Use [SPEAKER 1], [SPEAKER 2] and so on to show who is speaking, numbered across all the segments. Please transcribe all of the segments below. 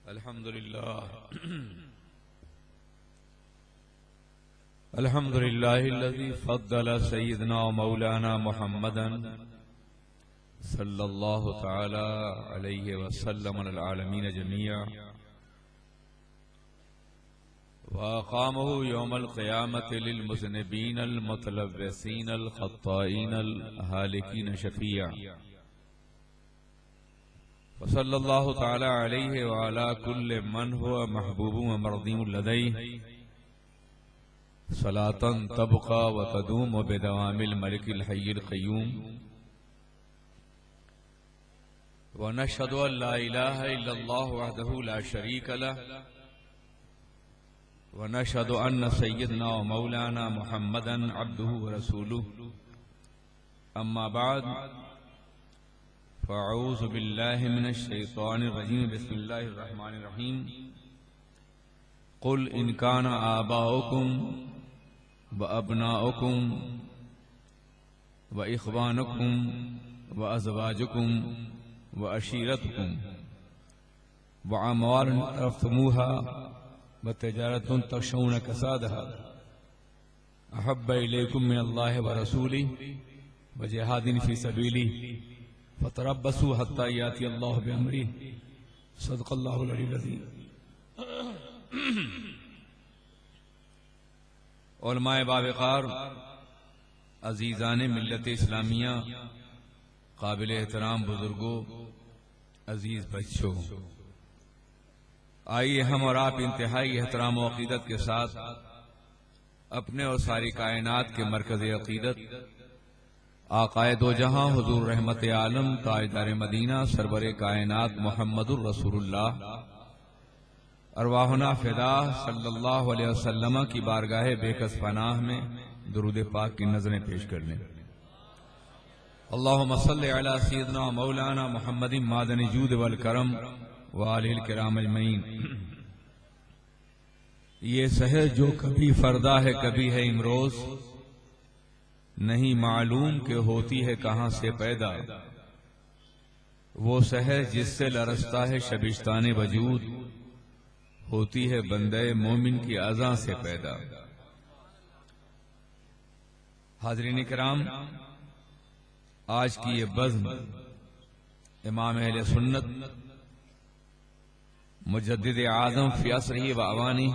[SPEAKER 1] الحمد لله الذي فضل سيدنا ومولانا محمدا صلى الله تعالى عليه وسلم على العالمين جميعا وأقامه يوم القيامة للمذنبين المتلبسين الخطائين الهالكين شفيعا وصلى الله تعالى عليه وعلى كل من هو محبوب ومرضي لديه صلاة تبقى وتدوم بدوام الملك الحي القيوم ونشهد أن لا إله إلا الله وحده لا شريك له ونشهد أن سيدنا ومولانا محمدا عبده ورسوله أما بعد فأعوذ بالله من الشيطان الرجيم بسم الله الرحمن الرحيم قل إن كان آباؤكم وأبناؤكم وإخوانكم وأزواجكم وعشيرتكم وأموال اقترفتموها وتجارة تخشون كسادها أحب إليكم من الله ورسوله وجهاد في سبيله فتربصوا حتى يأتي الله بأمره صدق الله العلي العظيم. علماء باوقار، عزیزان ملت اسلامیہ، قابل احترام بزرگوں، عزیز بچوں، آئیے ہم اور آپ انتہائی احترام و عقیدت کے ساتھ اپنے اور ساری کائنات کے مرکز عقیدت آقائے دو جہاں حضور رحمت عالم تاجدار مدینہ سرور کائنات محمد الرسول اللہ ارواحنا فدا صلی اللہ علیہ وسلم کی بارگاہ بے کس پناہ میں درود پاک کی نظریں پیش کر لیں. اللہم صلی علی سیدنا مولانا محمد معدن جود والکرم وآلہ الکرام اجمعین. یہ سحر جو کبھی فردا ہے کبھی ہے امروز، نہیں معلوم کہ ہوتی ہے کہاں سے پیدا. وہ سحر جس سے لرزتا ہے شبستان وجود، ہوتی ہے بندے مومن کی اذاں سے پیدا. حاضرین کرام، آج کی یہ بزم امام اہل سنت مجدد اعظم فی عصرہ و اوانی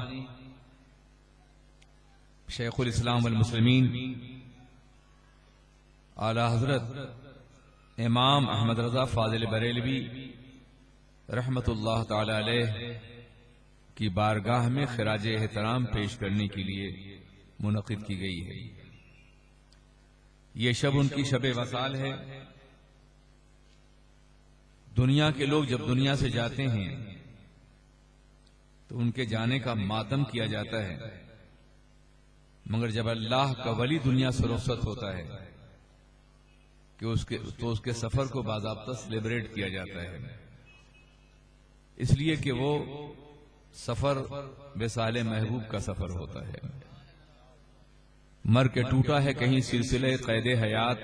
[SPEAKER 1] شیخ الاسلام والمسلمین اعلی حضرت امام احمد رضا فاضل بریلوی رحمت اللہ تعالی علیہ کی بارگاہ میں خراج احترام پیش کرنے کے لیے منعقد کی گئی ہے. یہ شب ان کی شب وصال ہے. دنیا کے لوگ جب دنیا سے جاتے ہیں تو ان کے جانے کا ماتم کیا جاتا ہے، مگر جب اللہ کا ولی دنیا سے رخصت ہوتا ہے تو اس کے سفر کو باضابطہ سیلیبریٹ کیا جاتا ہے، اس لیے کہ وہ سفر وصال محبوب کا سفر ہوتا ہے. مر کے ٹوٹا ہے کہیں سلسلہ قید حیات،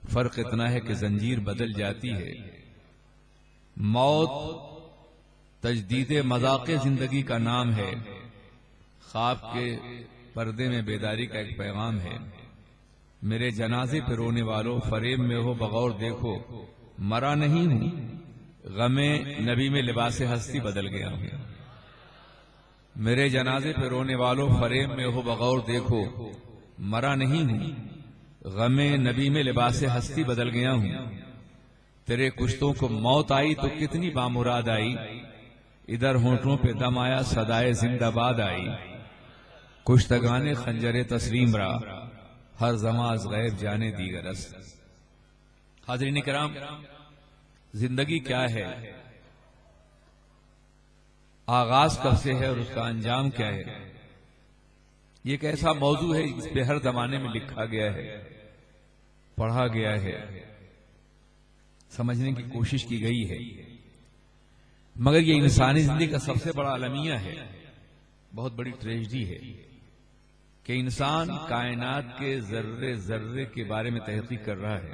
[SPEAKER 1] فرق اتنا ہے کہ زنجیر بدل جاتی ہے. موت تجدید مذاق زندگی کا نام ہے، خواب کے پردے میں بیداری کا ایک پیغام ہے. میرے جنازے پہ رونے والوں فریب میں ہو بغور دیکھو، مرا نہیں ہوں، غم نبی میں لباس ہستی بدل گیا ہوں. میرے جنازے پہ رونے والوں فریب میں ہو بغور دیکھو، مرا نہیں ہوں، غم نبی میں لباس ہستی بدل گیا ہوں. تیرے کشتوں کو موت آئی تو کتنی بامراد آئی، ادھر ہونٹوں پہ دم آیا صدائے زندہ باد آئی. کشتگانے خنجر تسلیم را، ہر زمان از غیب جانے دیگر است. حاضرین کرام، زندگی کیا ہے، آغاز کب سے ہے اور اس کا انجام کیا ہے، یہ ایک ایسا موضوع ہے جس پہ ہر زمانے میں لکھا گیا ہے، پڑھا گیا ہے، سمجھنے کی کوشش کی گئی ہے. مگر یہ انسانی زندگی کا سب سے بڑا المیہ ہے، بہت بڑی ٹریجڈی ہے کہ انسان کائنات کے ذرے ذرے کے بارے میں تحقیق کر رہا ہے.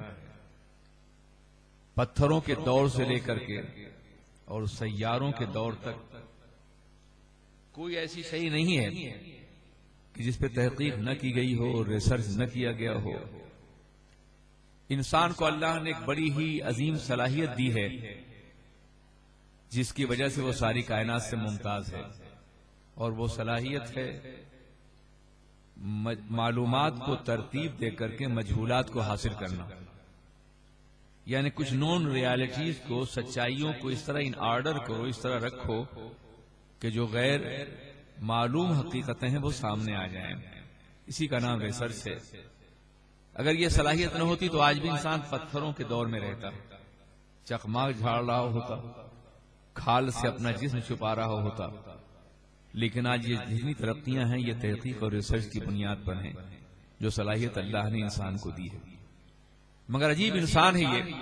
[SPEAKER 1] پتھروں کے دور سے لے کر کے اور سیاروں کے دور تک کوئی ایسی شے نہیں ہے کہ جس پہ تحقیق نہ کی گئی ہو اور ریسرچ نہ کیا گیا ہو۔ انسان کو اللہ نے ایک بڑی ہی عظیم صلاحیت دی ہے جس کی وجہ سے وہ ساری کائنات سے ممتاز ہے، اور وہ صلاحیت ہے معلومات کو ترتیب دے کر کے مجہولات کو حاصل کرنا، یعنی کچھ نون ریالٹیز کو، سچائیوں کو اس طرح ان آرڈر کرو، اس طرح رکھو کہ جو غیر معلوم حقیقتیں ہیں وہ سامنے آ جائیں۔ اسی کا نام ریسرچ ہے۔ اگر یہ صلاحیت نہ ہوتی تو آج بھی انسان پتھروں کے دور میں رہتا، چکماک جھاڑ رہا ہوتا، کھال سے اپنا جسم چھپا رہا ہوتا، لیکن آج یہ جتنی ترقیاں ہیں یہ تحقیق اور ریسرچ کی بنیاد پر ہیں، جو صلاحیت اللہ نے انسان کو دی ہے۔ مگر عجیب انسان ہے یہ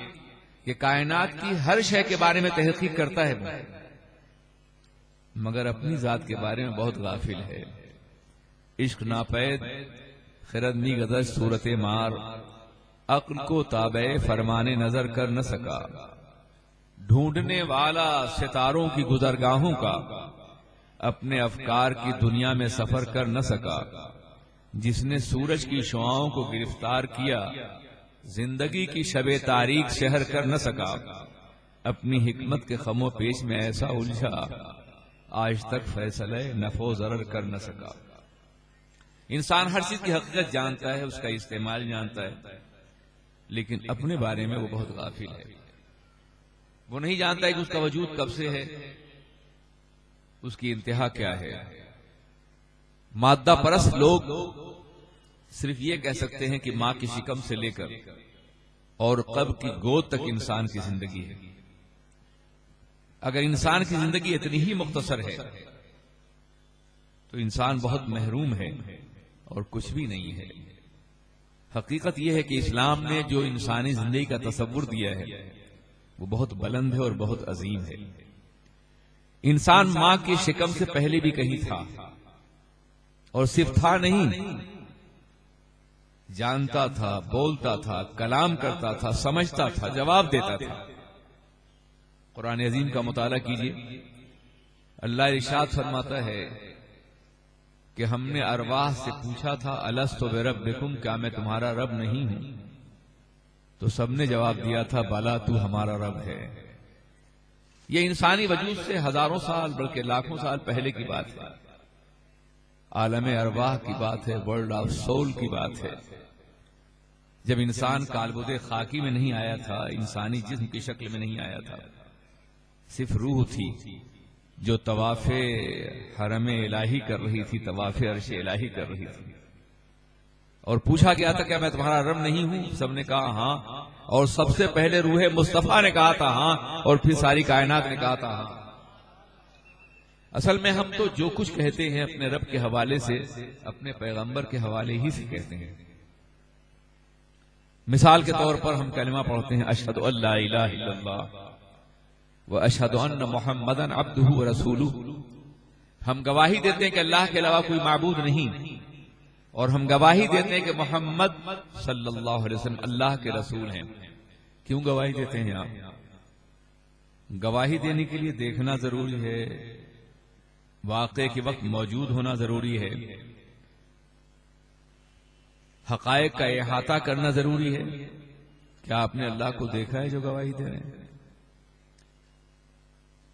[SPEAKER 1] کہ کائنات کی ہر شے کے بارے میں تحقیق کرتا ہے، مگر اپنی ذات کے بارے میں بہت غافل ہے۔ عشق ناپید خرد می گذشت صورت مار، عقل کو تابع فرمانے نظر کر نہ سکا، ڈھونڈنے والا ستاروں کی گزرگاہوں کا اپنے افکار کی دنیا میں سفر کر نہ سکا، جس نے سورج کی شعاؤں کو گرفتار کیا زندگی کی شب تاریک شہر کر نہ سکا، اپنی حکمت کے خم و پیش میں ایسا الجھا آج تک فیصلہ نفع و ضرر کر نہ سکا۔ انسان ہر چیز کی حقیقت جانتا ہے، اس کا استعمال جانتا ہے، لیکن اپنے بارے میں وہ بہت غافل ہے۔ وہ نہیں جانتا ہے کہ اس کا وجود کب سے ہے، اس کی انتہا کیا ہے۔ مادہ پرست لوگ صرف یہ کہہ سکتے ہیں کہ ماں کی شکم سے لے کر اور قبر کی گود تک انسان کی زندگی ہے۔ اگر انسان کی زندگی اتنی ہی مختصر ہے تو انسان بہت محروم ہے اور کچھ بھی نہیں ہے۔ حقیقت یہ ہے کہ اسلام نے جو انسانی زندگی کا تصور دیا ہے وہ بہت بلند ہے اور بہت عظیم ہے۔ انسان ماں کی شکم سے پہلے بھی کہیں تھا، اور صرف تھا نہیں، جانتا تھا، بولتا تھا، کلام کرتا تھا، سمجھتا تھا، جواب دیتا تھا۔ قرآن عظیم کا مطالعہ کیجیے، اللہ ارشاد فرماتا ہے کہ ہم نے ارواح سے پوچھا تھا الستو بربکم، کیا میں تمہارا رب نہیں ہوں؟ تو سب نے جواب دیا تھا بلا، تو ہمارا رب ہے۔ یہ انسانی وجود سے ہزاروں سال بلکہ لاکھوں سال پہلے کی بات ہے، عالم ارواح کی بات ہے، ورلڈ آف سول کی بات ہے۔ جب انسان کالبد خاکی میں نہیں آیا تھا، انسانی جسم کی شکل میں نہیں آیا تھا، صرف روح تھی جو طواف حرم الہی کر رہی تھی، طواف عرش الہی کر رہی تھی، اور پوچھا گیا تھا کیا میں تمہارا رب نہیں ہوں؟ سب نے کہا ہاں، اور سب سے پہلے روح مصطفیٰ نے کہا تھا ہاں، اور پھر ساری کائنات نے کہا تھا ہاں۔ اصل میں ہم تو جو کچھ کہتے ہیں اپنے رب کے حوالے سے، اپنے پیغمبر کے حوالے ہی سے کہتے ہیں۔ مثال کے طور پر ہم کلمہ پڑھتے ہیں اشہد ان لا الہ الا اللہ واشہد ان محمدا عبدہ ورسولہ، ہم گواہی دیتے ہیں کہ اللہ کے علاوہ کوئی معبود نہیں، اور ہم گواہی دیتے ہیں کہ محمد صلی اللہ علیہ وسلم اللہ کے رسول ہیں۔ کیوں گواہی دیتے ہیں آپ؟ گواہی دینے کے لیے دیکھنا ضروری ہے، واقعے کے وقت موجود ہونا ضروری ہے، حقائق کا احاطہ کرنا ضروری ہے۔ کیا آپ نے اللہ کو دیکھا ہے جو گواہی دے رہے ہیں؟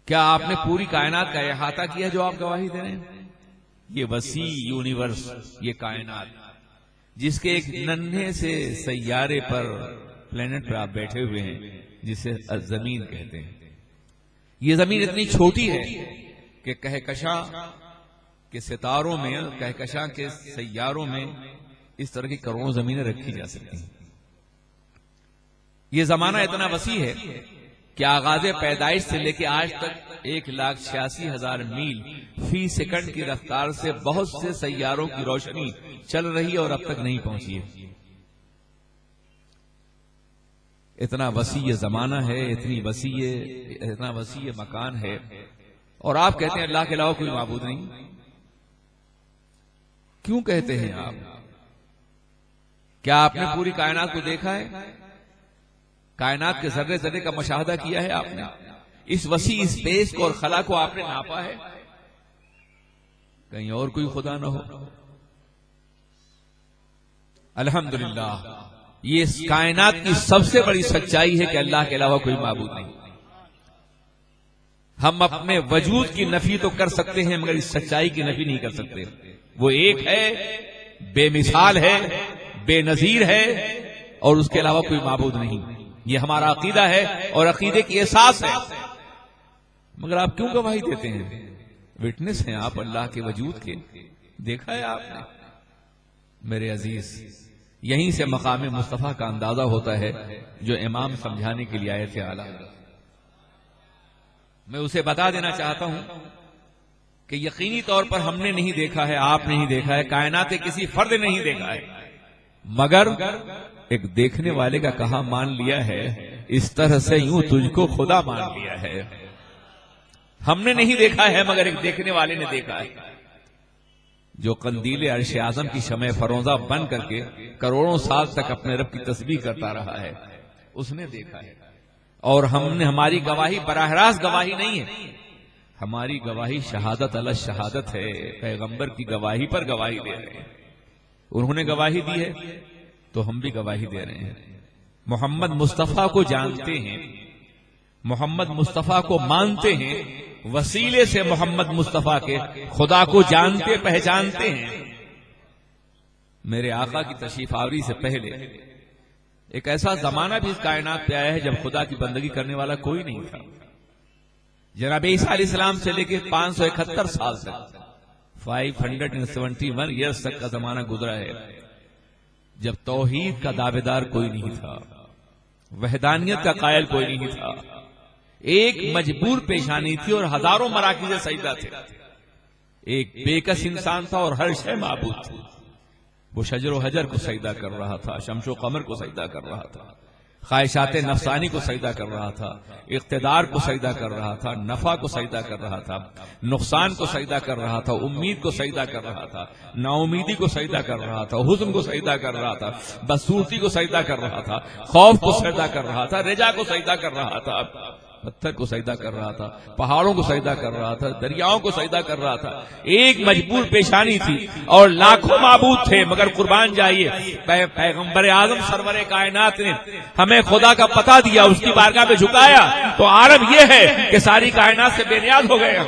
[SPEAKER 1] کیا آپ نے پوری کائنات کا احاطہ کیا جو آپ گواہی دے رہے ہیں؟ یہ وسیع یونیورس، یہ کائنات جس کے ایک ننھے سے سیارے پر، پلینٹ پر آپ بیٹھے ہوئے ہیں، جسے زمین کہتے ہیں۔ یہ زمین اتنی چھوٹی ہے کہ کہکشاں کے ستاروں میں، کہکشاں کے سیاروں میں اس طرح کی کروڑوں زمینیں رکھی جا سکتی ہیں۔ یہ زمانہ اتنا وسیع ہے کہ آغاز پیدائش سے لے کے آج تک 1,86,000 میل فی سیکنڈ کی رفتار سے بہت سے سیاروں کی روشنی چل رہی ہے اور اب تک نہیں پہنچی ہے۔ اتنا وسیع زمانہ ہے، اتنا وسیع مکان ہے، اور آپ کہتے ہیں اللہ کے علاوہ کوئی معبود نہیں۔ کیوں کہتے ہیں آپ؟ کیا آپ نے پوری کائنات کو دیکھا ہے؟ کائنات کے ذرے ذرے کا مشاہدہ کیا ہے آپ نے؟ اس وسیع اسپیس کو اور خلا کو آپ نے ناپا ہے؟ کہیں اور کوئی خدا نہ ہو؟ الحمدللہ یہ اس کائنات کی سب سے بڑی سچائی ہے کہ اللہ کے علاوہ کوئی معبود نہیں۔ ہم اپنے وجود کی نفی تو کر سکتے ہیں مگر اس سچائی کی نفی نہیں کر سکتے۔ وہ ایک ہے، بے مثال ہے، بے نظیر ہے، اور اس کے علاوہ کوئی معبود نہیں۔ یہ ہمارا عقیدہ ہے اور عقیدے کی احساس ہے۔ مگر آپ کیوں گواہی دیتے ہیں؟ وٹنس ہیں آپ اللہ کے وجود کے، دیکھا ہے آپ نے؟ میرے عزیز، یہیں سے مقام مصطفیٰ کا اندازہ ہوتا ہے جو امام سمجھانے کے لیے آئے تھے اعلیٰ۔ میں اسے بتا دینا چاہتا ہوں کہ یقینی طور پر ہم نے نہیں دیکھا ہے، آپ نہیں دیکھا ہے، کائنات کسی فرد نے نہیں دیکھا ہے، مگر ایک دیکھنے والے کا کہا مان لیا ہے، اس طرح سے یوں تجھ کو خدا مان لیا ہے۔ ہم نے نہیں دیکھا ہے مگر ایک دیکھنے والے نے دیکھا ہے، جو قندیل عرش اعظم کی شمع فروزہ بن کر کے کروڑوں سال تک اپنے رب کی تسبیح کرتا رہا ہے، اس نے دیکھا ہے۔ اور ہم نے، ہماری گواہی براہ راست گواہی نہیں ہے، ہماری گواہی شہادت علی شہادت ہے، پیغمبر کی گواہی پر گواہی دے رہے ہیں۔ انہوں نے گواہی دی ہے تو ہم بھی گواہی دے رہے ہیں۔ محمد مصطفیٰ کو جانتے ہیں، محمد مصطفیٰ کو مانتے ہیں، وسیلے سے محمد مصطفیٰ کے خدا کو جانتے پہچانتے ہیں۔ میرے آقا کی تشریف آوری سے پہلے ایک ایسا زمانہ بھی اس کائنات پہ آیا ہے جب خدا کی بندگی کرنے والا کوئی نہیں تھا۔ جناب عیسیٰ علیہ السلام سے لے کے 571 سال تک، 571 ایئرز تک کا زمانہ گزرا ہے جب توحید کا دعوے دار کوئی نہیں تھا، وحدانیت کا قائل کوئی نہیں تھا، ایک مجبور پیشانی تھی اور ہزاروں مراکز سجدہ تھے، ایک بے کس انسان تھا اور ہر شے معبود تھی۔ وہ شجر و حجر کو سجدہ کر رہا تھا، شمس و قمر کو سجدہ کر رہا تھا، خواہشات نفسانی کو سجدہ کر رہا تھا، اقتدار کو سجدہ کر رہا تھا، نفع کو سجدہ کر رہا تھا، نقصان کو سجدہ کر رہا تھا، امید کو سجدہ کر رہا تھا، نا امیدی کو سجدہ کر رہا تھا، حزن کو سجدہ کر رہا تھا، بدصورتی کو سجدہ کر رہا تھا، خوف کو سجدہ کر رہا تھا، رجا کو سجدہ کر رہا تھا، پتھر کو سجدہ کر رہا تھا، پہاڑوں کو سجدہ کر رہا تھا، دریاؤں کو سجدہ کر رہا تھا۔ ایک مجبور پیشانی تھی اور لاکھوں معبود تھے، مگر قربان جائیے پیغمبر اعظم سرور کائنات نے ہمیں خدا کا پتہ دیا، اس کی بارگاہ میں جھکایا تو عالم یہ ہے کہ ساری کائنات سے بے نیاز ہو گئے۔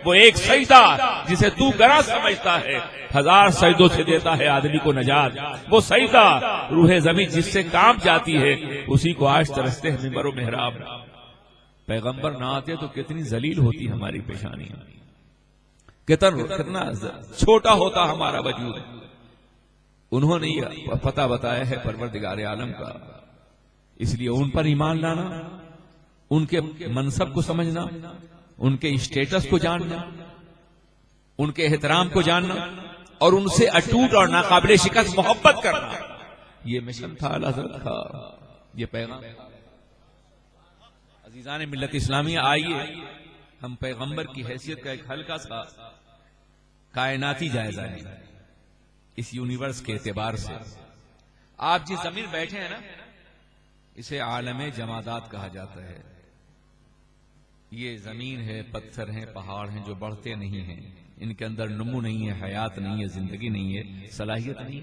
[SPEAKER 1] وہ ایک سجدہ جسے تو گراں سمجھتا ہے، ہزار سجدوں سے دیتا ہے آدمی کو نجات۔ وہ سجدہ روح زمین جس سے کام جاتی ہے، اسی کو آج ترستے ہیں منبر و محراب۔ پیغمبر نہ آتے تو کتنی ذلیل ہوتی ہماری پیشانی، کتنا چھوٹا ہوتا ہمارا وجود۔ انہوں نے یہ پتہ بتایا ہے پروردگار عالم کا، اس لیے ان پر ایمان لانا، ان کے منصب کو سمجھنا، ان کے اسٹیٹس کو جاننا، ان کے احترام کو جاننا اور ان سے اٹوٹ اور ناقابل شکست محبت کرنا، یہ مشن تھا اعلیٰ حضرت کا، یہ پیغام۔ عزیزان ملت اسلامیہ، آئیے ہم پیغمبر کی حیثیت کا ایک ہلکا سا کائناتی جائزہ لیں اس یونیورس کے اعتبار سے۔ آپ جس زمین بیٹھے ہیں نا، اسے عالم جمادات کہا جاتا ہے۔ یہ زمین ہے، پتھر ہیں، پہاڑ ہیں جو بڑھتے نہیں ہیں، ان کے اندر نمو نہیں ہے، حیات نہیں ہے، زندگی نہیں ہے، صلاحیت نہیں۔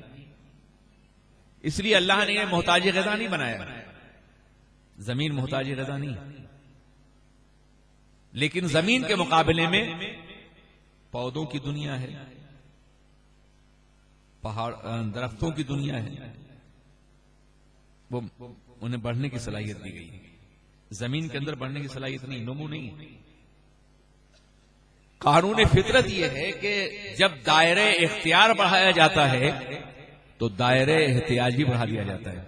[SPEAKER 1] اس لیے اللہ نے یہ محتاج غذا نہیں بنایا، زمین محتاج غذا نہیں، لیکن زمین کے مقابلے میں پودوں کی دنیا ہے، پہاڑ درختوں کی دنیا ہے، وہ انہیں بڑھنے کی صلاحیت دی گئی۔ زمین کے اندر بڑھنے کی صلاحیت نہیں، نمو نہیں۔ قانون فطرت یہ ہے کہ جب دائرہ اختیار بڑھایا جاتا ہے تو دائرہ احتیاج بھی بڑھا دیا جاتا ہے۔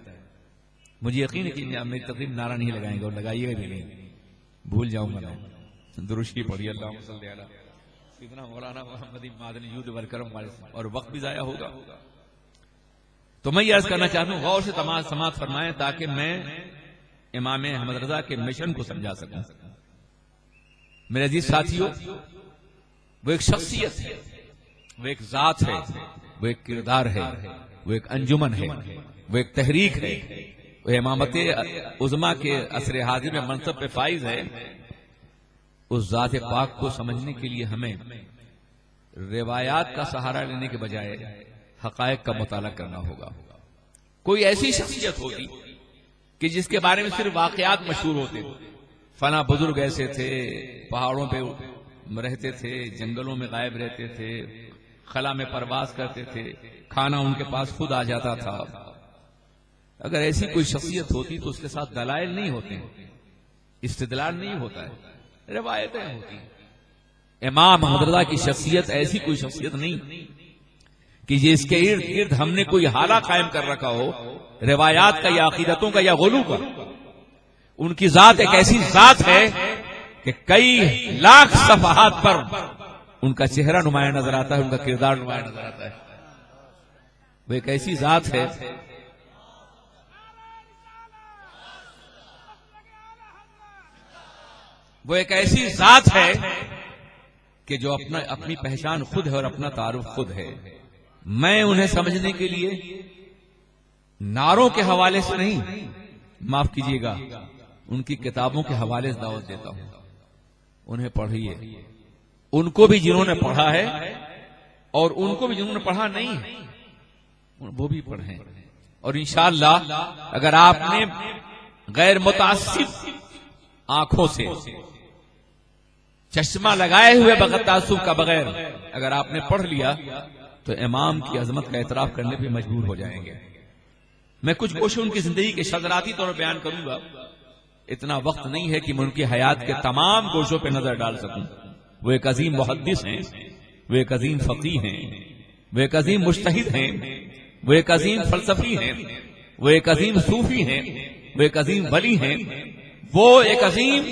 [SPEAKER 1] مجھے یقین ہے کہ میری تقریب نعرہ نہیں لگائیں گے اور لگائیے گا بھی نہیں، بھول جاؤں گا۔ درشی پڑھی اللہم صلی علی سیدنا مولانا محمد مادنی جود والکرم والے، اور وقت بھی ضائع ہوگا۔ تو میں یہ عرض کرنا چاہتا ہوں، غور سے سماعت فرمائیں تاکہ میں امام احمد رضا کے مشن کو سمجھا سکوں۔ میرے عزیز ساتھیو، وہ ایک شخصیت ہے، وہ ایک ذات ہے، وہ ایک کردار ہے، وہ ایک انجمن ہے، وہ ایک تحریک ہے، وہ امامت عظمیٰ کے عصر حاضر میں منصب پہ فائز ہے۔ اس ذات پاک کو سمجھنے کے لیے ہمیں روایات کا سہارا لینے کے بجائے حقائق کا مطالعہ کرنا ہوگا۔ کوئی ایسی شخصیت ہوتی کہ جس کے بارے میں صرف واقعات مشہور ہوتے، فلاں بزرگ ایسے تھے، پہاڑوں پہ رہتے تھے، جنگلوں میں غائب رہتے تھے، خلا میں پرواز کرتے تھے، کھانا ان کے پاس خود آ جاتا تھا۔ اگر ایسی کوئی شخصیت ہوتی تو اس کے ساتھ دلائل نہیں ہوتے، استدلال نہیں ہوتا ہے، روایتیں ہوتی۔ امام احمد رضا کی شخصیت ایسی کوئی شخصیت نہیں کہ جس کے ارد گرد ہم نے کوئی حالہ قائم کر رکھا ہو، روایات کا یا عقیدتوں کا یا غلو کا۔ ان کی ذات ایک ایسی ذات ہے کہ کئی لاکھ صفحات پر ان کا چہرہ نمایاں نظر آتا ہے، ان کا کردار نمایاں نظر آتا ہے۔ وہ ایک ایسی ذات ہے کہ جو اپنی پہچان خود ہے اور اپنا تعارف خود ہے۔ میں انہیں سمجھنے کے لیے نعروں کے حوالے سے نہیں، معاف کیجیے گا، ان کی کتابوں کے حوالے سے دعوت دیتا ہوں۔ انہیں پڑھیے، ان کو بھی جنہوں نے پڑھا ہے اور ان کو بھی جنہوں نے پڑھا نہیں ہے وہ بھی پڑھیں، اور انشاءاللہ اگر آپ نے غیر متعصب آنکھوں سے، چشمہ لگائے ہوئے بغیر تعصب کا بغیر اگر آپ نے پڑھ لیا تو امام کی عظمت کا اعتراف کرنے پہ مجبور ہو جائیں گے۔ میں کچھ کوشش ان کی زندگی کے شذراتی طور پر بیان کروں گا، اتنا وقت نہیں ہے کہ میں ان کی حیات کے تمام گوشوں پہ نظر ڈال سکوں۔ وہ ایک عظیم محدث ہیں، وہ ایک عظیم فقیہ ہیں، وہ ایک عظیم مجتہد ہیں، وہ ایک عظیم فلسفی ہیں، وہ ایک عظیم صوفی ہیں، وہ ایک عظیم ولی ہیں، وہ ایک عظیم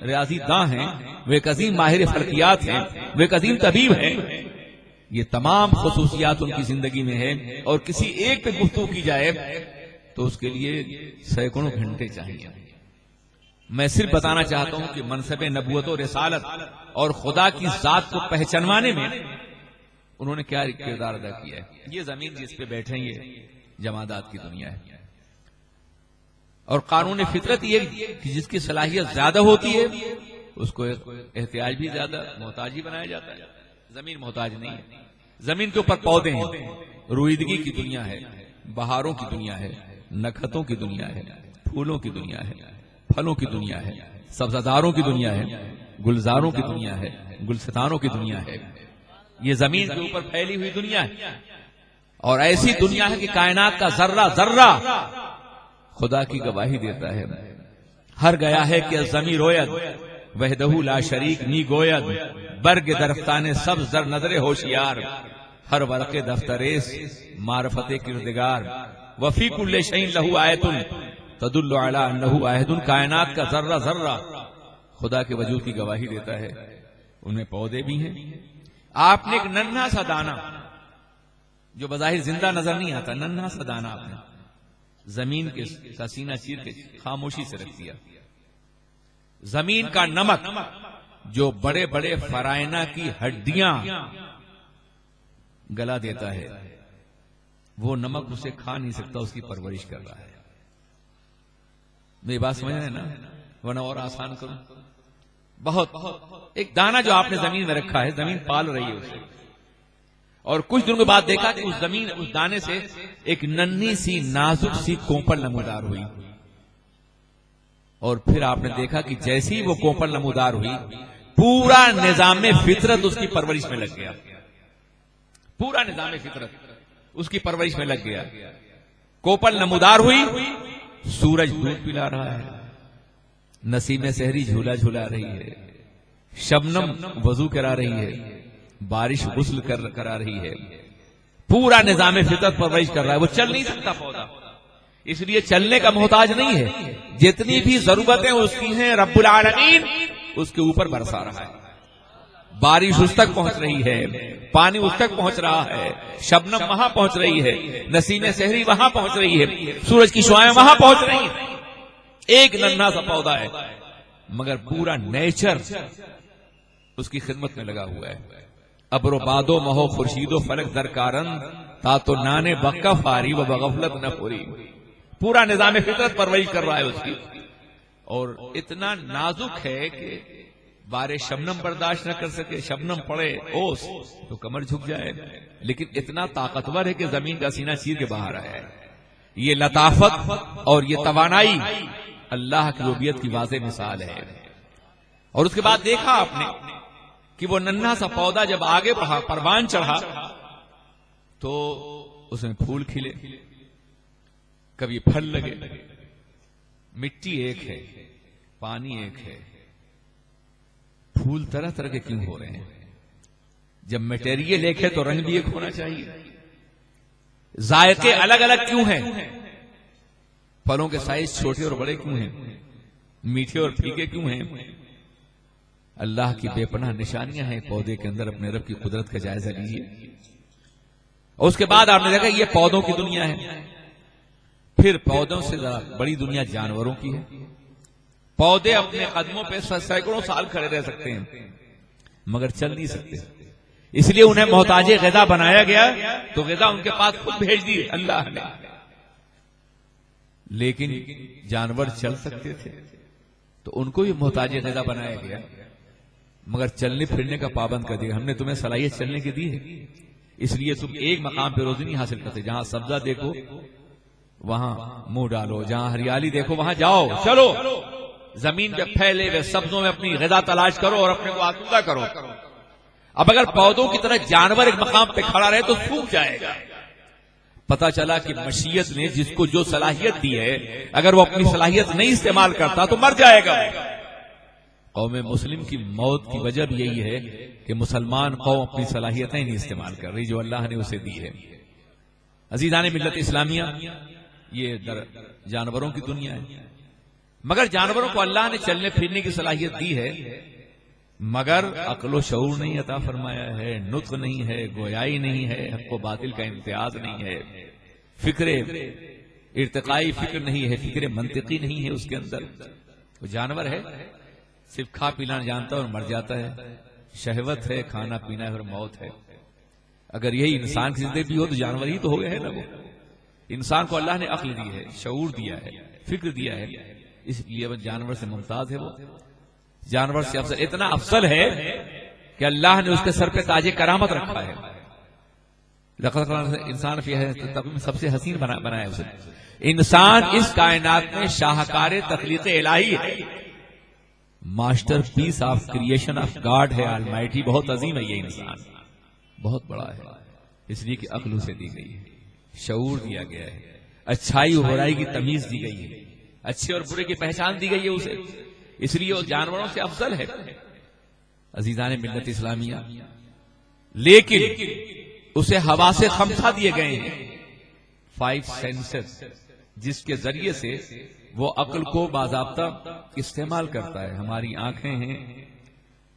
[SPEAKER 1] ریاضی داں ہیں، وہ ایک عظیم ماہر فلکیات ہیں، وہ ایک عظیم طبیب ہیں۔ یہ تمام خصوصیات ان کی زندگی میں ہیں، اور کسی ایک پہ گفتگو کی جائے تو اس کے لیے سینکڑوں گھنٹے چاہیے۔ میں صرف بتانا چاہتا ہوں کہ منصب نبوت و رسالت اور خدا کی ذات کو پہچانوانے میں انہوں نے کیا کردار ادا کیا ہے۔ یہ زمین جس پہ بیٹھے ہیں یہ جمادات کی دنیا ہے، اور قانون فطرت یہ کہ جس کی صلاحیت زیادہ ہوتی ہے اس کو احتیاج بھی زیادہ، محتاج ہی بنایا جاتا ہے۔ زمین محتاج نہیں ہے، زمین کے اوپر پودے ہیں، رویدگی کی دنیا ہے، بہاروں کی دنیا ہے، نکھتوں کی دنیا ہے، پھولوں کی دنیا ہے، پھلوں کی دنیا ہے، سبزاداروں کی دنیا ہے، گلزاروں کی دنیا ہے، گلستانوں کی دنیا ہے۔ یہ زمین کے اوپر پھیلی ہوئی دنیا ہے، اور ایسی دنیا ہے کہ کائنات کا ذرہ ذرہ خدا کی گواہی دیتا ہے۔ ہر گیا ہے کہ زمین روید وحدہ لا شریک نی گوید، برگ درختان سب زر نظر ہوشیار، ہر ورق دفتریس معرفت کردگار، وفی کل شیء لہ آیۃ تدل علی انہ واحد۔ کائنات کا ذرہ ذرہ خدا کے وجود کی گواہی دیتا ہے۔ ان میں پودے بھی ہیں۔ آپ نے ایک ننھا سا دانہ جو بظاہر زندہ نظر نہیں آتا، ننھا سا دانہ آپ نے زمین کے سینہ چیر کے خاموشی سے رکھ دیا۔ زمین کا نمک جو بڑے بڑے فرائنہ کی ہڈیاں گلا دیتا ہے، وہ نمک اسے کھا نہیں سکتا، اس کی پرورش کر رہا ہے۔ میری بات سمجھ رہے ہیں نا؟ ورنہ اور آسان کروں، بہت ایک دانہ جو آپ نے زمین میں رکھا ہے، زمین پال رہی ہے اسے، اور کچھ دنوں کے بعد دیکھا کہ اس دانے سے ایک ننھی سی نازک سی کوپل نمودار ہوئی، اور پھر آپ نے دیکھا کہ جیسی وہ کوپل نمودار ہوئی پورا نظام فطرت اس کی پرورش میں لگ گیا، پورا نظام فطرت اس کی پرورش میں لگ گیا۔ کوپل نمودار ہوئی، سورج دودھ پلا رہا ہے، نسیم سحری جھولا جھولا رہی ہے، شبنم وضو کرا رہی ہے، بارش غسل کرا رہی ہے، پورا نظام فطرت پرورش کر رہا ہے۔ وہ چل نہیں سکتا پودا، اس لیے چلنے کا محتاج نہیں ہے، جتنی بھی ضرورتیں اس کی ہیں رب العالمین اس کے اوپر برسا رہا ہے۔ بارش اس تک پہنچ رہی ہے، پانی اس تک پہنچ رہا ہے، شبنم وہاں پہنچ رہی ہے، نسیم سحری وہاں پہنچ رہی ہے، سورج کی شعاعیں وہاں پہنچ رہی ہیں۔ ایک ننھا سا پودا ہے مگر پورا نیچر اس کی خدمت میں لگا ہوا ہے۔ ابر و باد و مہو خورشید و فلک درکارن تا تو نانے بقا فاری و بغفلت نہ پوری۔ پورا نظام فطرت پرورش کر رہا ہے اس کی، اور اتنا نازک ہے کہ بارش شبنم برداشت نہ کر سکے، شبنم پڑے اوس تو کمر جھک جائے، لیکن اتنا طاقتور ہے کہ زمین کا سینہ چیر کے باہر آیا ہے۔ یہ لطافت اور یہ توانائی اللہ کی ربوبیت کی واضح مثال ہے۔ اور اس کے بعد دیکھا آپ نے کہ وہ ننھا سا پودا جب آگے پروان چڑھا تو اس میں پھول کھلے، کبھی پھل لگے۔ مٹی ایک ہے، پانی ایک ہے، پھول طرح طرح کے کیوں ہو رہے ہیں؟ جب میٹیریل ایک ہے تو رنگ بھی ایک ہونا چاہیے۔ ذائقے الگ الگ کیوں ہیں؟ پھلوں کے سائز چھوٹے اور بڑے کیوں ہیں؟ میٹھے اور پھیکے کیوں ہیں؟ اللہ کی بے پناہ نشانیاں ہیں پودے کے اندر۔ اپنے رب کی قدرت کا جائزہ لیجیے۔ اور اس کے بعد آپ نے دیکھا یہ پودوں کی دنیا ہے، پھر پودوں سے بڑی دنیا جانوروں کی ہے۔ پودے اپنے قدموں پہ سینکڑوں سال کھڑے رہ سکتے ہیں مگر چل نہیں سکتے، اس لیے انہیں محتاج غذا بنایا گیا تو غذا ان کے پاس خود بھیج دی اللہ نے۔ لیکن جانور چل سکتے تھے تو ان کو بھی محتاج غذا بنایا گیا مگر چلنے پھرنے کا پابند کر دیا۔ ہم نے تمہیں صلاحیت چلنے کی دی ہے، اس لیے تم ایک مقام پہ روزی نہیں حاصل کرتے۔ جہاں سبزہ دیکھو وہاں منہ ڈالو، جہاں ہریالی دیکھو وہاں جاؤ، چلو زمین پہ پھیلے ہوئے سبزوں میں اپنی غذا تلاش کرو اور اپنے کو آسودہ کرو۔ اب اگر پودوں کی طرح جانور ایک مقام پہ کھڑا رہے تو سوکھ جائے گا۔ پتا چلا کہ مشیت نے جس کو جو صلاحیت دی ہے اگر وہ اپنی صلاحیت نہیں استعمال کرتا تو مر جائے گا۔ قوم مسلم کی موت کی وجہ بھی یہی ہے کہ مسلمان قوم اپنی صلاحیتیں نہیں استعمال کر رہی جو اللہ نے اسے دی ہے۔ عزیزان ملت اسلامیہ، یہ جانوروں کی دنیا ہے، مگر جانوروں کو اللہ نے چلنے پھرنے کی صلاحیت دی ہے مگر عقل و شعور نہیں عطا فرمایا ہے، نطق نہیں ہے، گویائی نہیں ہے، حق و باطل کا امتیاز نہیں ہے، فکر ارتقائی فکر نہیں ہے، فکر منطقی نہیں ہے اس کے اندر۔ وہ جانور ہے، صرف کھا پینا جانتا ہے اور مر جاتا ہے، شہوت ہے، کھانا پینا ہے اور موت ہے۔ اگر یہی انسان کی زندگی ہو تو جانور ہی تو ہو گئے ہے نا۔ وہ انسان کو اللہ نے عقل دی ہے، شعور دیا ہے، فکر دیا ہے، اس لیے وہ جانور سے ممتاز ہے۔ وہ جانور سے افضل، اتنا افضل ہے کہ اللہ نے اس کے سر پہ تاج کرامت رکھا ہے۔ انسان سب سے حسین بنایا اسے۔ انسان اس کائنات میں شاہکار تخلیق الہی ہے، masterpiece of creation of God ہے، آلمائٹی۔ بہت عظیم ہے یہ انسان، بہت بڑا ہے، اس لیے کہ عقل اسے دی گئی ہے، شعور دیا گیا ہے، اچھائی و برائی کی تمیز دی گئی ہے، اچھے اور برے کی پہچان دی گئی ہے اسے، اس لیے وہ جانوروں سے افضل ہے۔ عزیزان ملت اسلامیہ، لیکن اسے حواس خمسہ دیے گئے ہیں، 5 سینسز، جس کے ذریعے سے وہ عقل کو باضابطہ استعمال کرتا ہے۔ ہماری آنکھیں ہیں،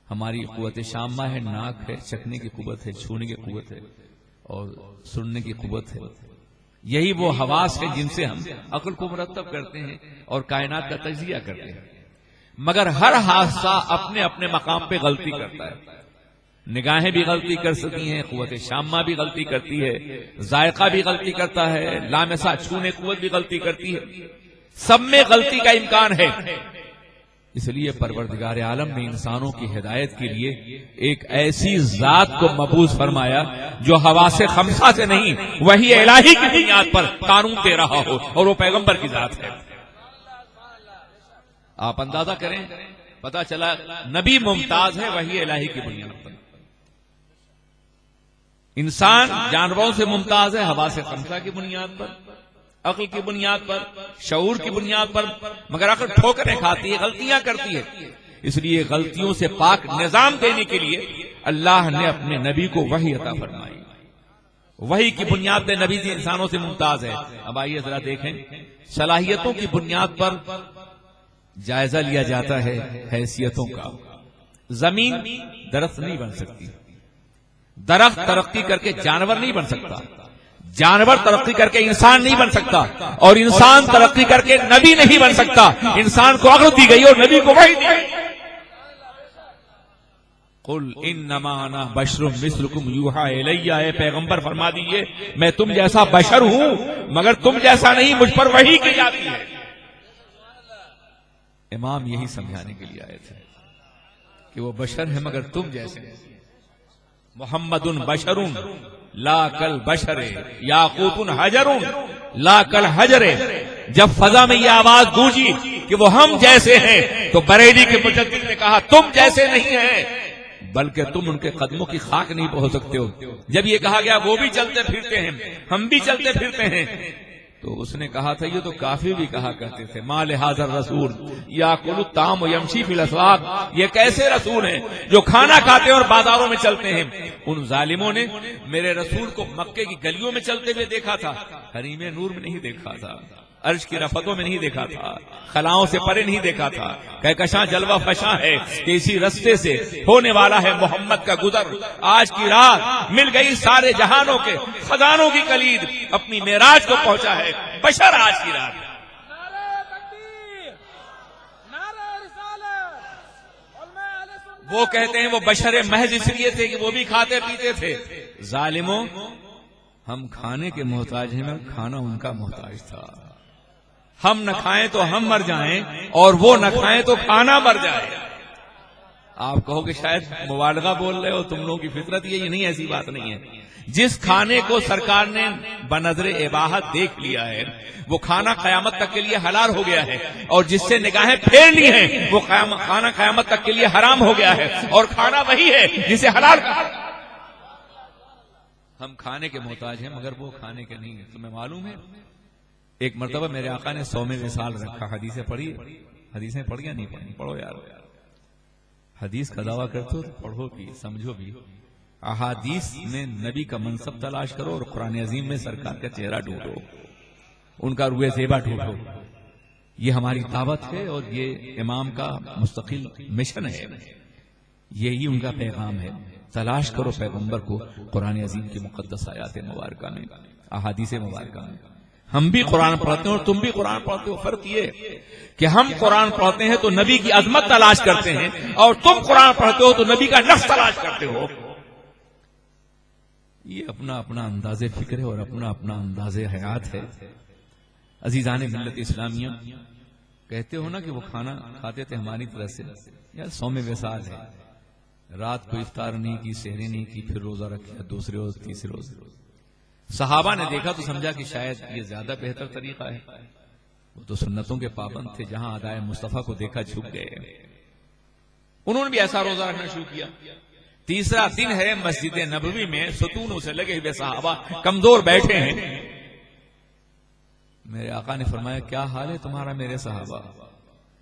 [SPEAKER 1] ہماری قوت شامہ ہے، ناک ہے، چکھنے کی قوت ہے، چھونے کی قوت ہے اور سننے کی قوت ہے۔ یہی وہ حواس ہیں جن سے ہم عقل کو مرتب کرتے ہیں اور کائنات کا تجزیہ کرتے ہیں، مگر ہر حادثہ اپنے اپنے مقام پہ غلطی کرتا ہے۔ نگاہیں بھی غلطی کر سکتی ہیں، قوت شامہ بھی غلطی کرتی ہے، ذائقہ بھی غلطی کرتا ہے، لامسہ چھونے قوت بھی غلطی کرتی ہے، سب میں غلطی کا امکان ہے۔ اس لیے پروردگار عالم نے انسانوں کی ہدایت کے لیے ایک ایسی ذات کو مبعوث فرمایا جو حواس خمسہ سے نہیں، وحی الہی کی بنیاد پر قانون دے رہا ہو، اور وہ پیغمبر کی ذات ہے۔ آپ اندازہ کریں، پتا چلا نبی ممتاز ہے وحی الہی کی بنیاد پر۔ انسان جانوروں سے ممتاز ہے حواس خمسہ کی بنیاد پر، عقل کی بنیاد پر، شعور کی بنیاد پر، مگر عقل ٹھوکریں کھاتی ہے، غلطیاں کرتی ہے۔ اس لیے غلطیوں سے پاک نظام دینے کے لیے اللہ نے اپنے نبی کو وحی عطا فرمائی۔ وحی کی بنیاد پہ نبی جی انسانوں سے ممتاز ہے۔ اب آئیے ذرا دیکھیں، صلاحیتوں کی بنیاد پر جائزہ لیا جاتا ہے حیثیتوں کا۔ زمین درخت نہیں بن سکتی، درخت ترقی کر کے جانور نہیں بن سکتا، جانور ترقی کر کے انسان نہیں بن سکتا، اور انسان ترقی کر کے نبی نہیں بن سکتا۔ انسان کو عقل دی گئی اور نبی کو وحی دی گئی۔ قل انما انا بشر مثلکم یوحی الی، اے پیغمبر فرما دیجئے میں تم جیسا بشر ہوں مگر تم جیسا نہیں، مجھ پر وحی کی جاتی ہے۔ امام یہی سمجھانے کے لیے آئے تھے۔ کہ وہ بشر ہے مگر تم جیسے نہیں. محمد بشر لا کل بشر یاقوت حجر لا کل حجر. جب فضا میں یہ آواز گونجی کہ وہ ہم جیسے ہیں تو بریلی کے مجدد نے کہا تم جیسے نہیں ہیں بلکہ تم ان کے قدموں کی خاک نہیں پہنچ سکتے ہو. جب یہ کہا گیا وہ بھی چلتے پھرتے ہیں ہم بھی چلتے پھرتے ہیں تو اس نے کہا تھا یہ تو کافی بھی کہا کرتے تھے ما لہذا الرسول یاکل الطعام ویمشی فی الاسواق. یہ کیسے رسول ہیں جو کھانا کھاتے ہیں اور بازاروں میں چلتے ہیں. ان ظالموں نے میرے رسول کو مکے کی گلیوں میں چلتے ہوئے دیکھا تھا, حریم نور میں نہیں دیکھا تھا, عرش کی رفتوں میں نہیں دیکھا تھا, خلاؤں سے پرے نہیں دیکھا تھا. کہکشاں جلوہ فشاں ہے کہ اسی رستے سے ہونے والا ہے محمد کا گزر. آج کی رات مل گئی سارے جہانوں کے خزانوں کی کلید, اپنی معراج کو پہنچا ہے بشر آج کی رات. وہ کہتے ہیں وہ بشر محض اس لیے تھے کہ وہ بھی کھاتے پیتے تھے. ظالموں, ہم کھانے کے محتاج ہیں, کھانا ان کا محتاج تھا. ہم نہ کھائیں تو ہم مر جائیں اور وہ نہ کھائیں تو کھانا مر جائے. آپ کہو کہ شاید مبالغہ بول رہے ہو, تم لوگوں کی فطرت یہ نہیں, ایسی بات نہیں ہے. جس کھانے کو سرکار نے بنظر اباحت دیکھ لیا ہے وہ کھانا قیامت تک کے لیے حلال ہو گیا ہے, اور جس سے نگاہیں پھیرنی ہیں وہ کھانا قیامت تک کے لیے حرام ہو گیا ہے, اور کھانا وہی ہے جسے حلال کہا. ہم کھانے کے محتاج ہیں مگر وہ کھانے کے نہیں ہیں. تمہیں معلوم ہے ایک مرتبہ میرے آقا نے 100 وصال رکھا. حدیثیں پڑھی, حدیثیں پڑھ یا نہیں پڑھی؟ پڑھو یار, حدیث کا دعویٰ کرتے ہو تو پڑھو بھی سمجھو بھی. احادیث میں نبی کا منصب تلاش کرو اور قرآن عظیم میں سرکار کا چہرہ ڈھونڈو, ان کا روح زیبا ڈھونڈو. یہ ہماری دعوت ہے اور یہ امام کا مستقل مشن ہے, یہی ان کا پیغام ہے. تلاش کرو پیغمبر کو قرآن عظیم کی مقدس آیات مبارکہ میں, احادیث مبارکہ میں. ہم بھی قرآن پڑھتے ہیں اور تم بھی قرآن پڑھتے ہو. فرق یہ کہ ہم قرآن پڑھتے ہیں تو نبی کی عظمت تلاش کرتے ہیں, اور تم قرآن پڑھتے ہو تو نبی کا نفس تلاش کرتے ہو. یہ اپنا اپنا انداز فکر ہے اور اپنا اپنا انداز حیات ہے. عزیزان ملت اسلامیہ, کہتے ہو نا کہ وہ کھانا کھاتے تھے ہماری طرح سے. یار 100 وصال ہے, رات کو افطار نہیں کی, سحری نہیں کی, پھر روزہ رکھا, دوسرے روز تیسرے روز. صحابہ نے دیکھا تو سمجھا کہ شاید یہ زیادہ بہتر طریقہ ہے. وہ تو سنتوں کے پابند تھے, جہاں ادائے مصطفیٰ کو دیکھا جھک گئے. انہوں نے بھی ایسا روزہ رکھنا شروع کیا. تیسرا دن ہے, مسجد نبوی میں ستونوں سے لگے ہوئے صحابہ کمزور بیٹھے ہیں. میرے آقا نے فرمایا کیا حال ہے تمہارا میرے صحابہ؟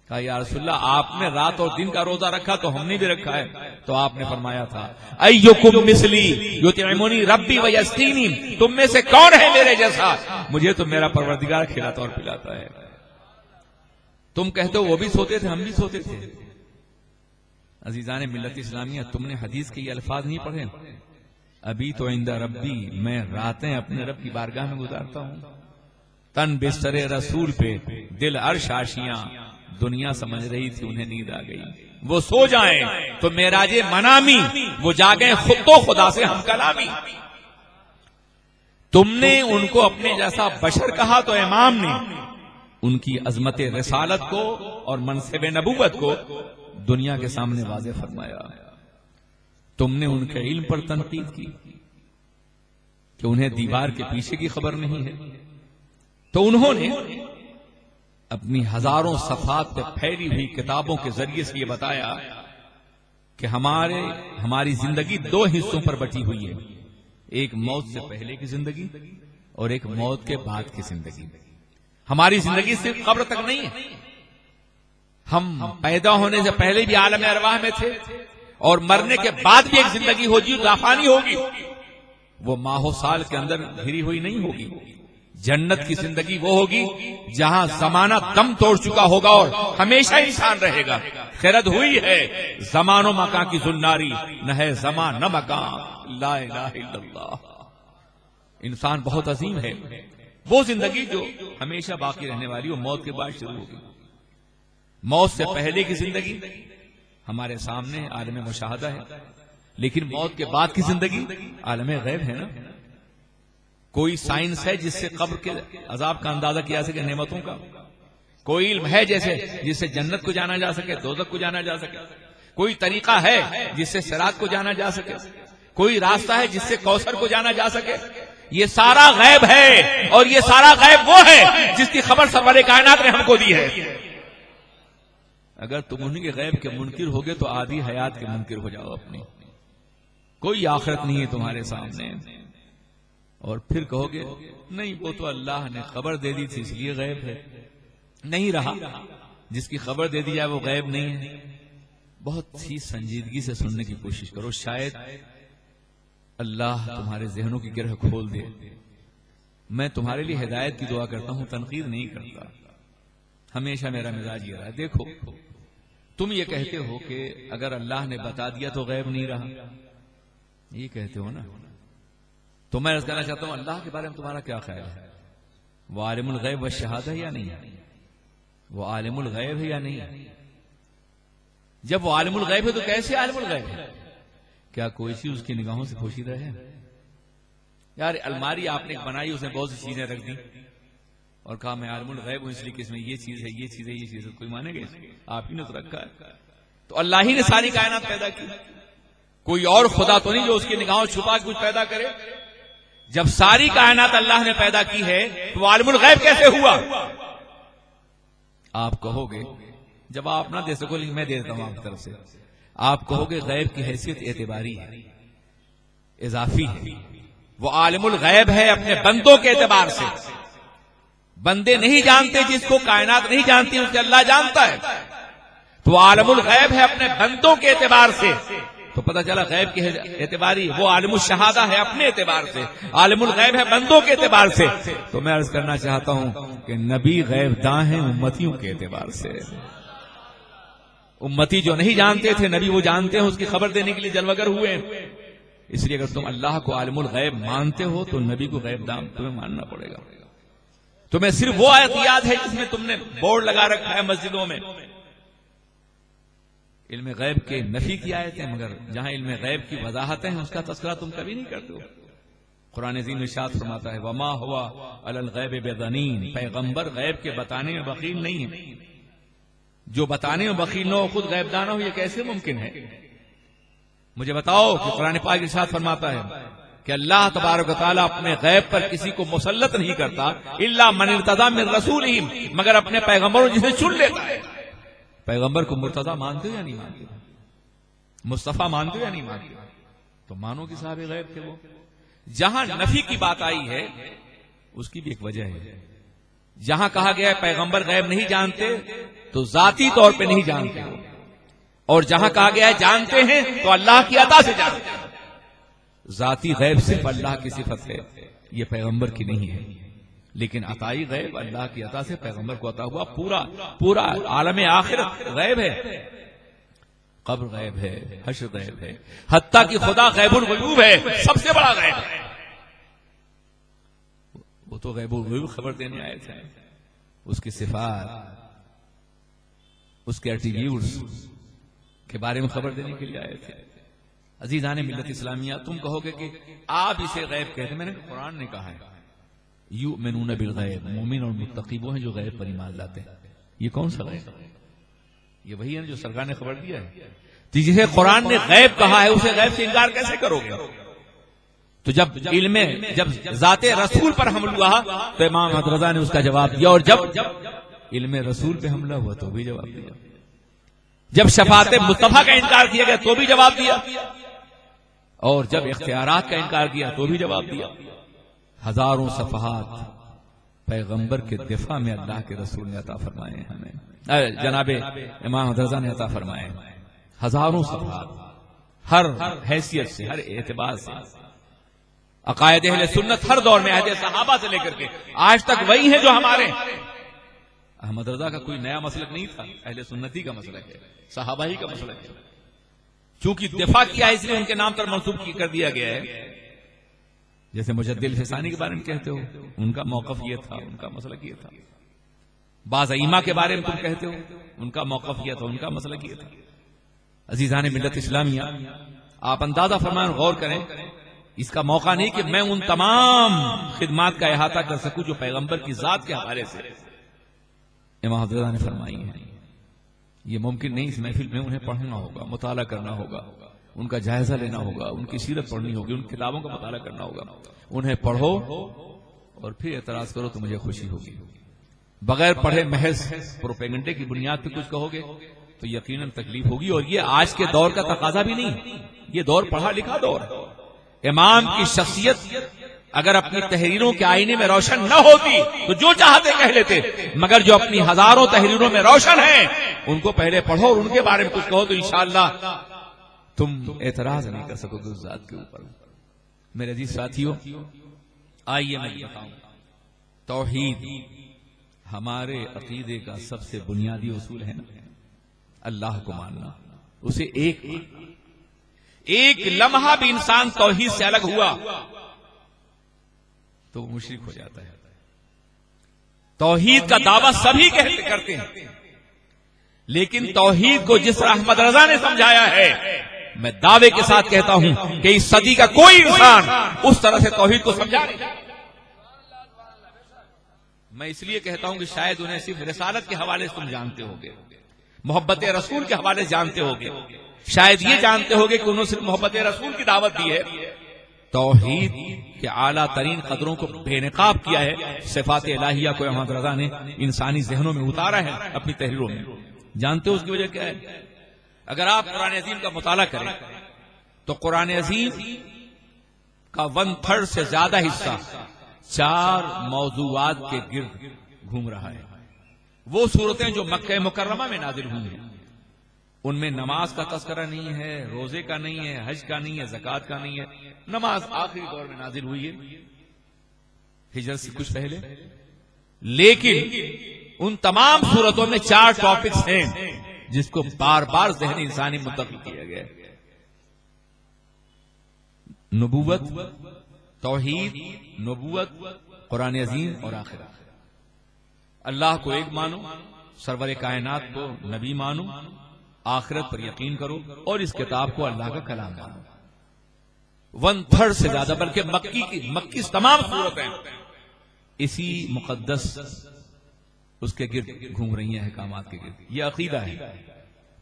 [SPEAKER 1] کہا یا رسول اللہ آپ نے رات اور دن کا روزہ رکھا تو ہم نے بھی رکھا ہے. تو آپ نے فرمایا تھا ایکم مثلی یطعمنی ربی ویسقینی, تم میں سے کون ہے میرے جیسا, مجھے تو میرا پروردگار کھلاتا اور پلاتا ہے. تم کہتے ہو وہ بھی سوتے تھے, ہم بھی سوتے تھے. عزیزان ملت اسلامیہ, تم نے حدیث کے یہ الفاظ نہیں پڑھے, ابھی تو عند ربی, میں راتیں اپنے رب کی بارگاہ میں گزارتا ہوں. تن بستر رسول پہ, دل عرش آشیاں, دنیا سمجھ رہی تھی انہیں نیند آ گئی. وہ سو جائیں تو معراج منامی, وہ جاگیں خود تو خدا سے ہم کلامی. تم نے ان کو اپنے جیسا بشر کہا تو امام نے ان کی عظمت رسالت کو اور منصب نبوت کو دنیا کے سامنے واضح فرمایا. تم نے ان کے علم پر تنقید کی کہ انہیں دیوار کے پیچھے کی خبر نہیں ہے, تو انہوں نے اپنی ہزاروں صفحات پہ پھیلی ہوئی کتابوں کے ذریعے سے یہ بتایا کہ ہماری زندگی 2 حصوں پر بٹی ہوئی ہے, ایک موت سے پہلے کی زندگی اور ایک موت کے بعد کی زندگی. ہماری زندگی صرف قبر تک نہیں ہے, ہم پیدا ہونے سے پہلے بھی عالم ارواح میں تھے, اور مرنے کے بعد بھی ایک زندگی ہوگی, لافانی ہوگی. وہ ماہ و سال کے اندر گھری ہوئی نہیں ہوگی. جنت کی زندگی وہ ہوگی جہاں زمانہ دم توڑ چکا ہوگا اور ہمیشہ انسان رہے گا. خیرت ہوئی ہے زمان و مکان کی زناری, نہ ہے زمان نہ مکان, لا الہ الا اللہ. انسان بہت عظیم ہے. وہ زندگی جو ہمیشہ باقی رہنے والی, وہ موت کے بعد شروع ہوگی. موت سے پہلے کی زندگی ہمارے سامنے عالم مشاہدہ ہے, لیکن موت کے بعد کی زندگی عالم غیب ہے نا. کوئی سائنس ہے جس سے قبر کے عذاب کا اندازہ کیا سکے, نعمتوں کا؟ کوئی علم ہے جس سے جنت کو جانا جا سکے, دوزخ کو جانا جا سکے؟ کوئی طریقہ ہے جس سے صراط کو جانا جا سکے؟ کوئی راستہ ہے جس سے کوثر کو جانا جا سکے؟ یہ سارا غیب ہے، اور یہ سارا غیب وہ ہے جس کی خبر سرور کائنات نے ہم کو دی ہے۔ اگر تم انہیں کے غیب کے منکر ہوگے تو آدھی حیات کے منکر ہو جاؤ اپنی۔ کوئی آخرت نہیں ہے تمہارے سامنے، اور پھر کہو گے نہیں وہ تو اللہ نے خبر دے دی تھی اس لیے غیب ہے۔ نہیں رہا، جس کی خبر دے دی جائے وہ غیب نہیں ہے۔ بہت سی سنجیدگی سے سننے کی کوشش کرو، شاید اللہ تمہارے ذہنوں کی گرہ کھول دے۔ میں تمہارے لیے ہدایت کی دعا کرتا ہوں، تنقید نہیں کرتا۔ ہمیشہ میرا مزاج یہ رہا ہے، دیکھو تم یہ کہتے ہو کہ اگر اللہ نے بتا دیا تو غیب نہیں رہا، یہ کہتے ہو نا، تو میں عرض کرنا چاہتا ہوں اللہ کے بارے میں تمہارا کیا خیال ہے؟ وہ عالم الغیب والشہادہ ہے یا نہیں ہے؟ وہ عالم الغیب ہے یا نہیں ہے؟ جب وہ عالم الغیب ہے تو کیسے عالم الغیب ہے؟ کیا کوئی چیز اس کی نگاہوں سے پوشیدہ ہے؟ یار الماری آپ نے بنائی، اس نے بہت سی چیزیں رکھ دی اور کہا میں عالم الغیب ہوں اس لیے کہ اس میں یہ چیز ہے، یہ چیز ہے، یہ چیز ہے، کوئی مانے گا؟ آپ ہی نے تو رکھا ہے۔ تو اللہ ہی نے ساری کائنات پیدا کی، کوئی اور خدا تو نہیں جو اس کی نگاہوں چھپا کے کچھ پیدا کرے۔ جب ساری کائنات اللہ نے پیدا کی ہے تو عالم الغیب کیسے ہوا؟ آپ کہو گے، جب آپ نہ دے سکو لیکن میں دے دیتا ہوں آپ کی طرف سے، آپ کہو گے غیب کی حیثیت اعتباری ہے، اضافی ہے۔ وہ عالم الغیب ہے اپنے بندوں کے اعتبار سے، بندے نہیں جانتے، جس کو کائنات نہیں جانتی اس سے اللہ جانتا ہے، تو عالم الغیب ہے اپنے بندوں کے اعتبار سے۔ تو پتہ چلا غیب کی اعتباری، وہ عالم الشہادہ ہے اپنے اعتبار سے، عالم الغیب ہے بندوں کے اعتبار سے۔ تو میں عرض کرنا چاہتا ہوں کہ نبی غیب داں ہیں امتیوں کے اعتبار سے۔ امتی جو نہیں جانتے تھے نبی وہ جانتے ہیں، اس کی خبر دینے کے لیے جلوگر ہوئے۔ اس لیے اگر تم اللہ کو عالم الغیب مانتے ہو تو نبی کو غیب داں تمہیں ماننا پڑے گا۔ تمہیں صرف وہ آیت یاد ہے جس میں تم نے بورڈ لگا رکھا ہے مسجدوں میں علم غیب کے نفی کی آیتیں، مگر جہاں علم غیب کی وضاحتیں ہیں اس کا تذکرہ تم کبھی نہیں کرتے ہو۔ قرآن عظیم ارشاد فرماتا ہے وما ہوا علی الغیب بضنین، پیغمبر غیب کے بتانے میں بخیل نہیں ہے۔ جو بتانے میں بخیل نہ ہو خود غیب دانا ہو، یہ کیسے ممکن ہے؟ مجھے بتاؤ کہ قرآن پاک ارشاد فرماتا ہے کہ اللہ تبارک و تعالیٰ اپنے غیب پر کسی کو مسلط نہیں کرتا الا من ارتضی من رسولہ، مگر اپنے پیغمبروں جسے چن لیتا ہے۔ پیغمبر کو مرتضی مانتے ہو یا نہیں مانتے؟ مصطفیٰ مانتے ہو یا نہیں مانتے؟ تو مانو کہ صاحب غیب تھے وہ۔ جہاں نفی کی بات آئی ہے اس کی بھی ایک وجہ ہے۔ جہاں کہا گیا ہے پیغمبر غیب نہیں جانتے تو ذاتی طور پہ نہیں جانتے ہو، اور جہاں کہا گیا ہے جانتے ہیں تو اللہ کی عطا سے جانتے ہیں۔ ذاتی غیب صرف اللہ کی صفت ہے، یہ پیغمبر کی نہیں ہے، لیکن عطائی غیب اللہ کی عطا سے پیغمبر کو عطا ہوا۔ پورا عالم آخرت غیب ہے، قبر غیب ہے، حشر غیب ہے، حتیٰ کہ خدا غیب الغیوب ہے، سب سے بڑا غیب ہے۔ وہ تو غیب الغیوب خبر دینے آئے تھے، اس کی صفات، اس کے ایٹریبیوٹس کے بارے میں خبر دینے کے لیے آئے تھے۔ عزیزان ملت اسلامیہ، تم کہو گے کہ آپ اسے غیب کہتے ہیں، میں نے قرآن نے کہا ہے یؤمنون بالغیب، مومن اور متقی وہ ہیں جو غیب پر ایمان لاتے ہیں۔ یہ کون سا غیب؟ یہ وہی ہے جو سرکار نے خبر دیا ہے۔ تو جسے قرآن نے غیب کہا ہے اسے غیب سے انکار کیسے کرو گے؟ تو جب ذات رسول پر حملہ ہوا تو امام احمد رضا نے اس کا جواب دیا، اور جب علم رسول پہ حملہ ہوا تو بھی جواب دیا، جب شفاعت مصطفیٰ کا انکار کیا گیا تو بھی جواب دیا، اور جب اختیارات کا انکار کیا تو بھی جواب دیا۔ ہزاروں صفحات پیغمبر کے دفاع میں اللہ کے رسول نے عطا فرمائے ہیں ہمیں، جناب امام رضا نے عطا فرمائے ہیں، ہزاروں صفحات، ہر حیثیت سے، ہر اعتبار سے۔ عقائد اہل سنت ہر دور میں عہد صحابہ سے لے کر کے آج تک وہی ہیں جو ہمارے۔ احمد رضا کا کوئی نیا مسلک نہیں تھا، اہل سنتی کا مسلک ہے، صحابہ ہی کا مسلک ہے۔ چونکہ دفاع کیا ہے اس لیے ان کے نام پر منسوب کر دیا گیا ہے۔ جیسے مجدد الفسانی کے بارے میں کہتے ہو، ان کا موقف یہ تھا، ان کا مسلک یہ تھا۔ بعض ائمہ کے بارے میں تم کہتے ہو، ان کا موقف یہ تھا، ان کا مسلک یہ تھا۔ عزیزان ملت اسلامیہ، آپ اندازہ فرمائیں، غور کریں، اس کا موقع نہیں کہ میں ان تمام خدمات کا احاطہ کر سکوں جو پیغمبر کی ذات کے حوالے سے امام رضا نے فرمائی ہیں۔ یہ ممکن نہیں. اس محفل میں انہیں پڑھنا ہوگا, مطالعہ کرنا ہوگا, ان کا جائزہ لینا ہوگا, ان کی سیرت پڑھنی ہوگی, ان کتابوں کا مطالعہ کرنا ہوگا. انہیں پڑھو اور پھر اعتراض کرو تو مجھے خوشی ہوگی. بغیر پڑھے محض پروپیگنڈے کی بنیاد پہ کچھ کہو گے تو یقیناً تکلیف ہوگی. اور یہ آج کے دور کا تقاضا بھی نہیں, یہ دور پڑھا لکھا دور ہے. امام کی شخصیت اگر اپنی تحریروں کے آئینے میں روشن نہ ہوتی تو جو چاہتے کہہ لیتے, مگر جو اپنی ہزاروں تحریروں میں روشن ہیں ان کو پہلے پڑھو اور ان کے بارے میں کچھ کہو تو انشاءاللہ تم اعتراض نہیں کر سکو گے اس ذات کے اوپر. میرے عزیز ساتھیو, آئیے میں بتاؤں, توحید ہمارے عقیدے کا سب سے بنیادی اصول ہے نا, اللہ کو ماننا. اسے ایک لمحہ بھی انسان توحید سے الگ ہوا تو وہ مشرک ہو جاتا ہے. توحید کا دعویٰ سبھی کرتے ہیں, لیکن توحید کو جس طرح احمد رضا نے سمجھایا ہے, میں دعوے کے ساتھ کہتا ہوں کہ اس صدی کا کوئی انسان اس طرح سے توحید کو سمجھا نہیں. میں اس لیے کہتا ہوں کہ شاید انہیں صرف رسالت کے حوالے سے تم جانتے ہوگے, محبت رسول کے حوالے سے جانتے ہوگے, شاید یہ جانتے ہوگے کہ انہوں نے صرف محبت رسول کی دعوت دی ہے. توحید کے اعلیٰ ترین قدروں کو بے نقاب کیا ہے. صفات الہیہ کو احمد رضا نے انسانی ذہنوں میں اتارا ہے اپنی تحریروں میں. جانتے ہو اس کی وجہ کیا ہے؟ اگر آپ قرآن عظیم کا مطالعہ کریں تو قرآن عظیم کا 1/3 سے زیادہ حصہ 4 موضوعات کے گرد گھوم رہا ہے. وہ صورتیں جو مکہ مکرمہ میں نازل ہوئی ہیں ان میں نماز کا تذکرہ نہیں ہے, روزے کا نہیں ہے, حج کا نہیں ہے, زکوٰۃ کا نہیں ہے. نماز آخری دور میں نازل ہوئی ہے, ہجرت سے کچھ پہلے. لیکن ان تمام صورتوں میں 4 ٹاپکس ہیں جس کو بار بار ذہن انسانی منتقل کیا گیا ہے. نبوت, توحید, نبوت, قرآن عظیم اور آخرت. اللہ کو ایک مانو, سرور کائنات کو نبی مانو, آخرت پر یقین کرو اور اس کتاب کو اللہ کا کلام مانو. 1/3 سے زیادہ, بلکہ مکی تمام صورتیں اسی مقدس اس کے گرد گھوم رہی ہیں, احکامات کے گرد. یہ عقیدہ ہے.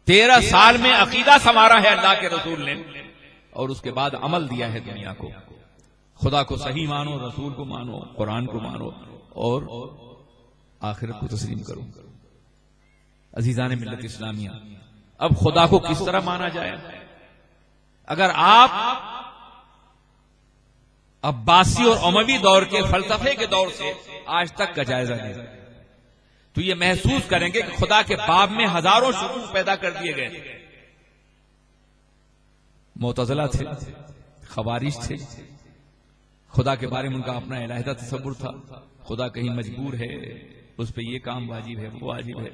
[SPEAKER 1] 13 سال میں عقیدہ سنوارا ہے اللہ کے رسول نے, اور اس کے بعد عمل دیا ہے دنیا کو. خدا کو صحیح مانو, رسول کو مانو, قرآن کو مانو اور آخرت کو تسلیم کرو. عزیزان ملت اسلامیہ, اب خدا کو کس طرح مانا جائے؟ اگر آپ عباسی اور اموی دور کے فلسفے کے دور سے آج تک کا جائزہ لیں تو یہ محسوس کریں گے کہ خدا کے باب میں ہزاروں شکوک پیدا کر دیے گئے. معتزلہ تھے, خوارج تھے, خدا کے بارے میں ان کا اپنا علیحدہ تصور تھا. خدا کہیں مجبور ہے, اس پہ یہ کام واجب ہے, وہ واجب ہے,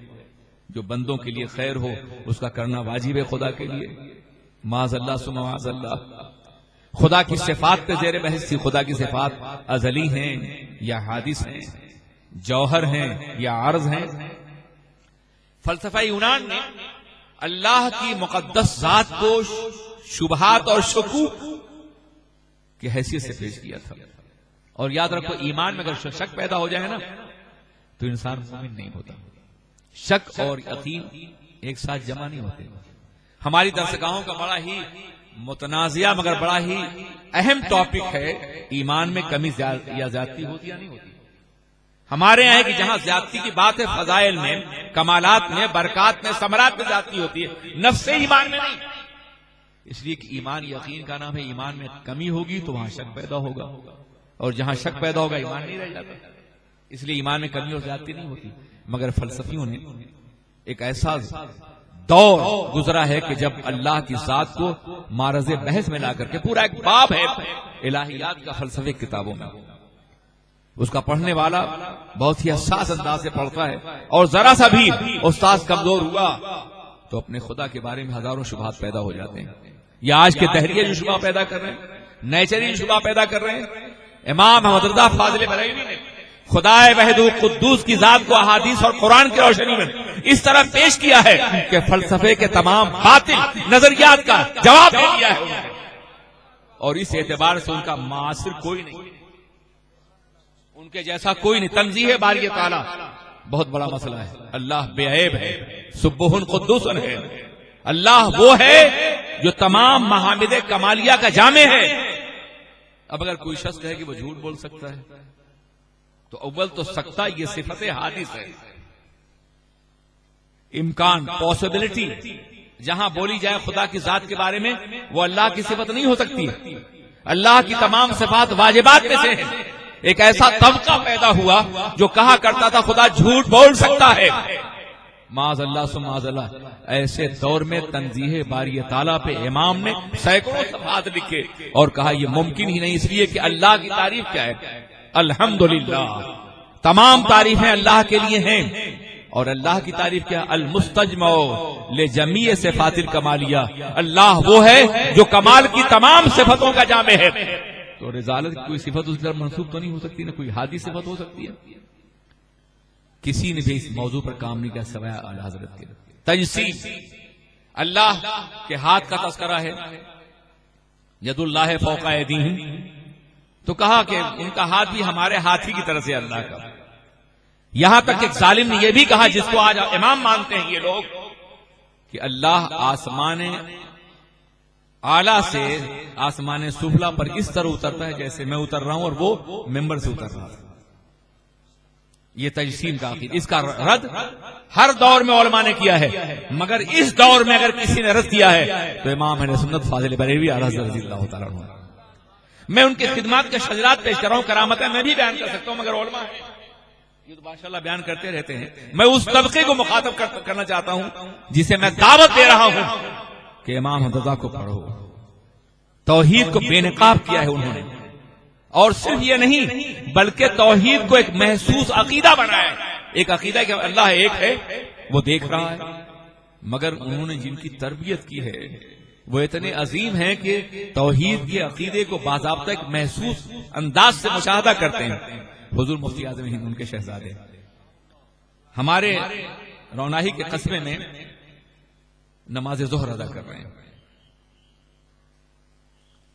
[SPEAKER 1] جو بندوں کے لیے خیر ہو اس کا کرنا واجب ہے خدا کے لیے. معاذ اللہ ثم معاذ اللہ. خدا کی صفات پہ زیر بحث تھی. خدا کی صفات ازلی ہیں یا حادث ہیں, جوہر ہیں یا عرض ہیں. فلسفہ یونان نے اللہ کی مقدس ذات کو شبہات اور شکوک کی حیثیت سے پیش کیا تھا. اور یاد رکھو, ایمان میں اگر شک پیدا ہو جائے نا تو انسان مومن نہیں ہوتا. شک اور یقین ایک ساتھ جمع نہیں ہوتے. ہماری درسگاہوں کا بڑا ہی متنازعہ مگر بڑا ہی اہم ٹاپک ہے, ایمان میں کمی یا زیادتی ہوتی یا نہیں ہوتی. ہمارے یہاں ہے کہ جہاں زیادتی کی بات ہے فضائل میں, کمالات میں, برکات میں, ثمرات میں زیادتی ہوتی ہے, نفس ایمان میں نہیں. اس لیے کہ ایمان یقین کا نام ہے. ایمان میں کمی ہوگی تو وہاں شک پیدا ہوگا, اور جہاں شک پیدا ہوگا ایمان نہیں رہ جاتا. اس لیے ایمان میں کمی اور زیادتی نہیں ہوتی. مگر فلسفیوں نے ایک ایسا دور گزرا ہے کہ جب اللہ کی ذات کو معرض بحث میں لا کر کے, پورا ایک باب ہے الہیات کا فلسفے کتابوں میں, اس کا پڑھنے والا بہت ہی حساس انداز سے پڑھتا ہے, اور ذرا سا بھی استاد کمزور ہوا تو اپنے خدا کے بارے میں ہزاروں شبہات پیدا ہو جاتے ہیں. یہ آج کے دہریے جو شبہ پیدا کر رہے ہیں, نیچری شبہ پیدا کر رہے ہیں. امام احمد رضا فاضل بریلوی نے خدا وحید قدوس کی ذات کو احادیث اور قرآن کی روشنی میں اس طرح پیش کیا ہے کہ فلسفے کے تمام باطل نظریات کا جواب دے دیا ہے, اور اس اعتبار سے ان کا معاصر کوئی نہیں, ان کے جیسا کوئی نہیں. تنزیہ باری تعالیٰ بہت بڑا مسئلہ ہے. اللہ بے عیب ہے، سبح قدوس ہے. اللہ وہ ہے جو تمام محامد کمالیہ کا جامع ہے. اب اگر کوئی شخص کہے کہ وہ جھوٹ بول سکتا ہے تو اول تو سکتا یہ صفت حادث ہے. امکان، پاسبلٹی جہاں بولی جائے خدا کی ذات کے بارے میں وہ اللہ کی صفت نہیں ہو سکتی. اللہ کی تمام صفات واجبات میں سے ہیں. ایک ایسا طبقہ پیدا ہوا جو کہا کرتا تھا خدا جھوٹ بول سکتا ہے. معاذ اللہ ثم معاذ اللہ. ایسے دور میں تنزیہ باری تعالیٰ پہ امام نے سینکڑوں صفحات لکھے اور کہا یہ ممکن ہی نہیں، اس لیے کہ اللہ کی تعریف کیا ہے؟ الحمدللہ. تمام تعریفیں اللہ کے لیے ہیں. اور اللہ کی تعریف کیا؟ المستجمع لجمیع صفات الکمالیہ. اللہ وہ ہے جو کمال کی تمام صفتوں کا جامع ہے. تو رسالت کی کوئی صفت اس طرح منسوب تو نہیں ہو سکتی، نہ کوئی حادث صفت ہو سکتی ہے. کسی نے بھی اس موضوع پر کام نہیں کیا سوائے اعلی حضرت کے. تجسیم، اللہ کے ہاتھ کا تذکرہ ہے. ید اللہ فوق ایدیہم، تو کہا کہ ان کا ہاتھ بھی ہمارے ہاتھ ہی کی طرح سے اللہ کا. یہاں تک ایک ظالم نے یہ بھی کہا جس کو آج امام مانتے ہیں یہ لوگ کہ اللہ آسمان اعلیٰ سے آسمان سفلا پر اس طرح اترتا ہے جیسے میں اتر رہا ہوں اور وہ ممبر سے اتر رہا ہے. یہ تجسیم کا عقیدہ، اس کا رد ہر دور میں علماء نے کیا ہے، مگر اس دور میں اگر کسی نے رد کیا ہے تو امام اہل سنت فاضل بریلوی اعلیٰ حضرت رضی اللہ تعالیٰ عنہ. میں ان کے خدمات کے شجرات پیش کر رہا ہوں، کرامتیں میں بھی بیان کر سکتا ہوں، مگر علماء یہ تو ماشاء اللہ بیان کرتے رہتے ہیں. میں اس طبقے کو مخاطب کرنا چاہتا ہوں جسے میں دعوت دے رہا ہوں کہ امام حمزہ کو پڑھو. توحید کو بے نقاب کیا ہے انہوں نے، اور صرف یہ نہیں بلکہ توحید کو ایک محسوس عقیدہ بنایا ہے. ایک عقیدہ کہ اللہ ایک ہے، وہ دیکھ رہا ہے، مگر انہوں نے جن کی تربیت کی ہے وہ اتنے عظیم ہیں کہ توحید کے عقیدے کو باضابطہ ایک محسوس انداز سے مشاہدہ کرتے ہیں. حضور مفتی اعظم ہند ان کے شہزادے ہمارے روناہی کے قصبے میں نماز ظہر ادا کر رہے ہیں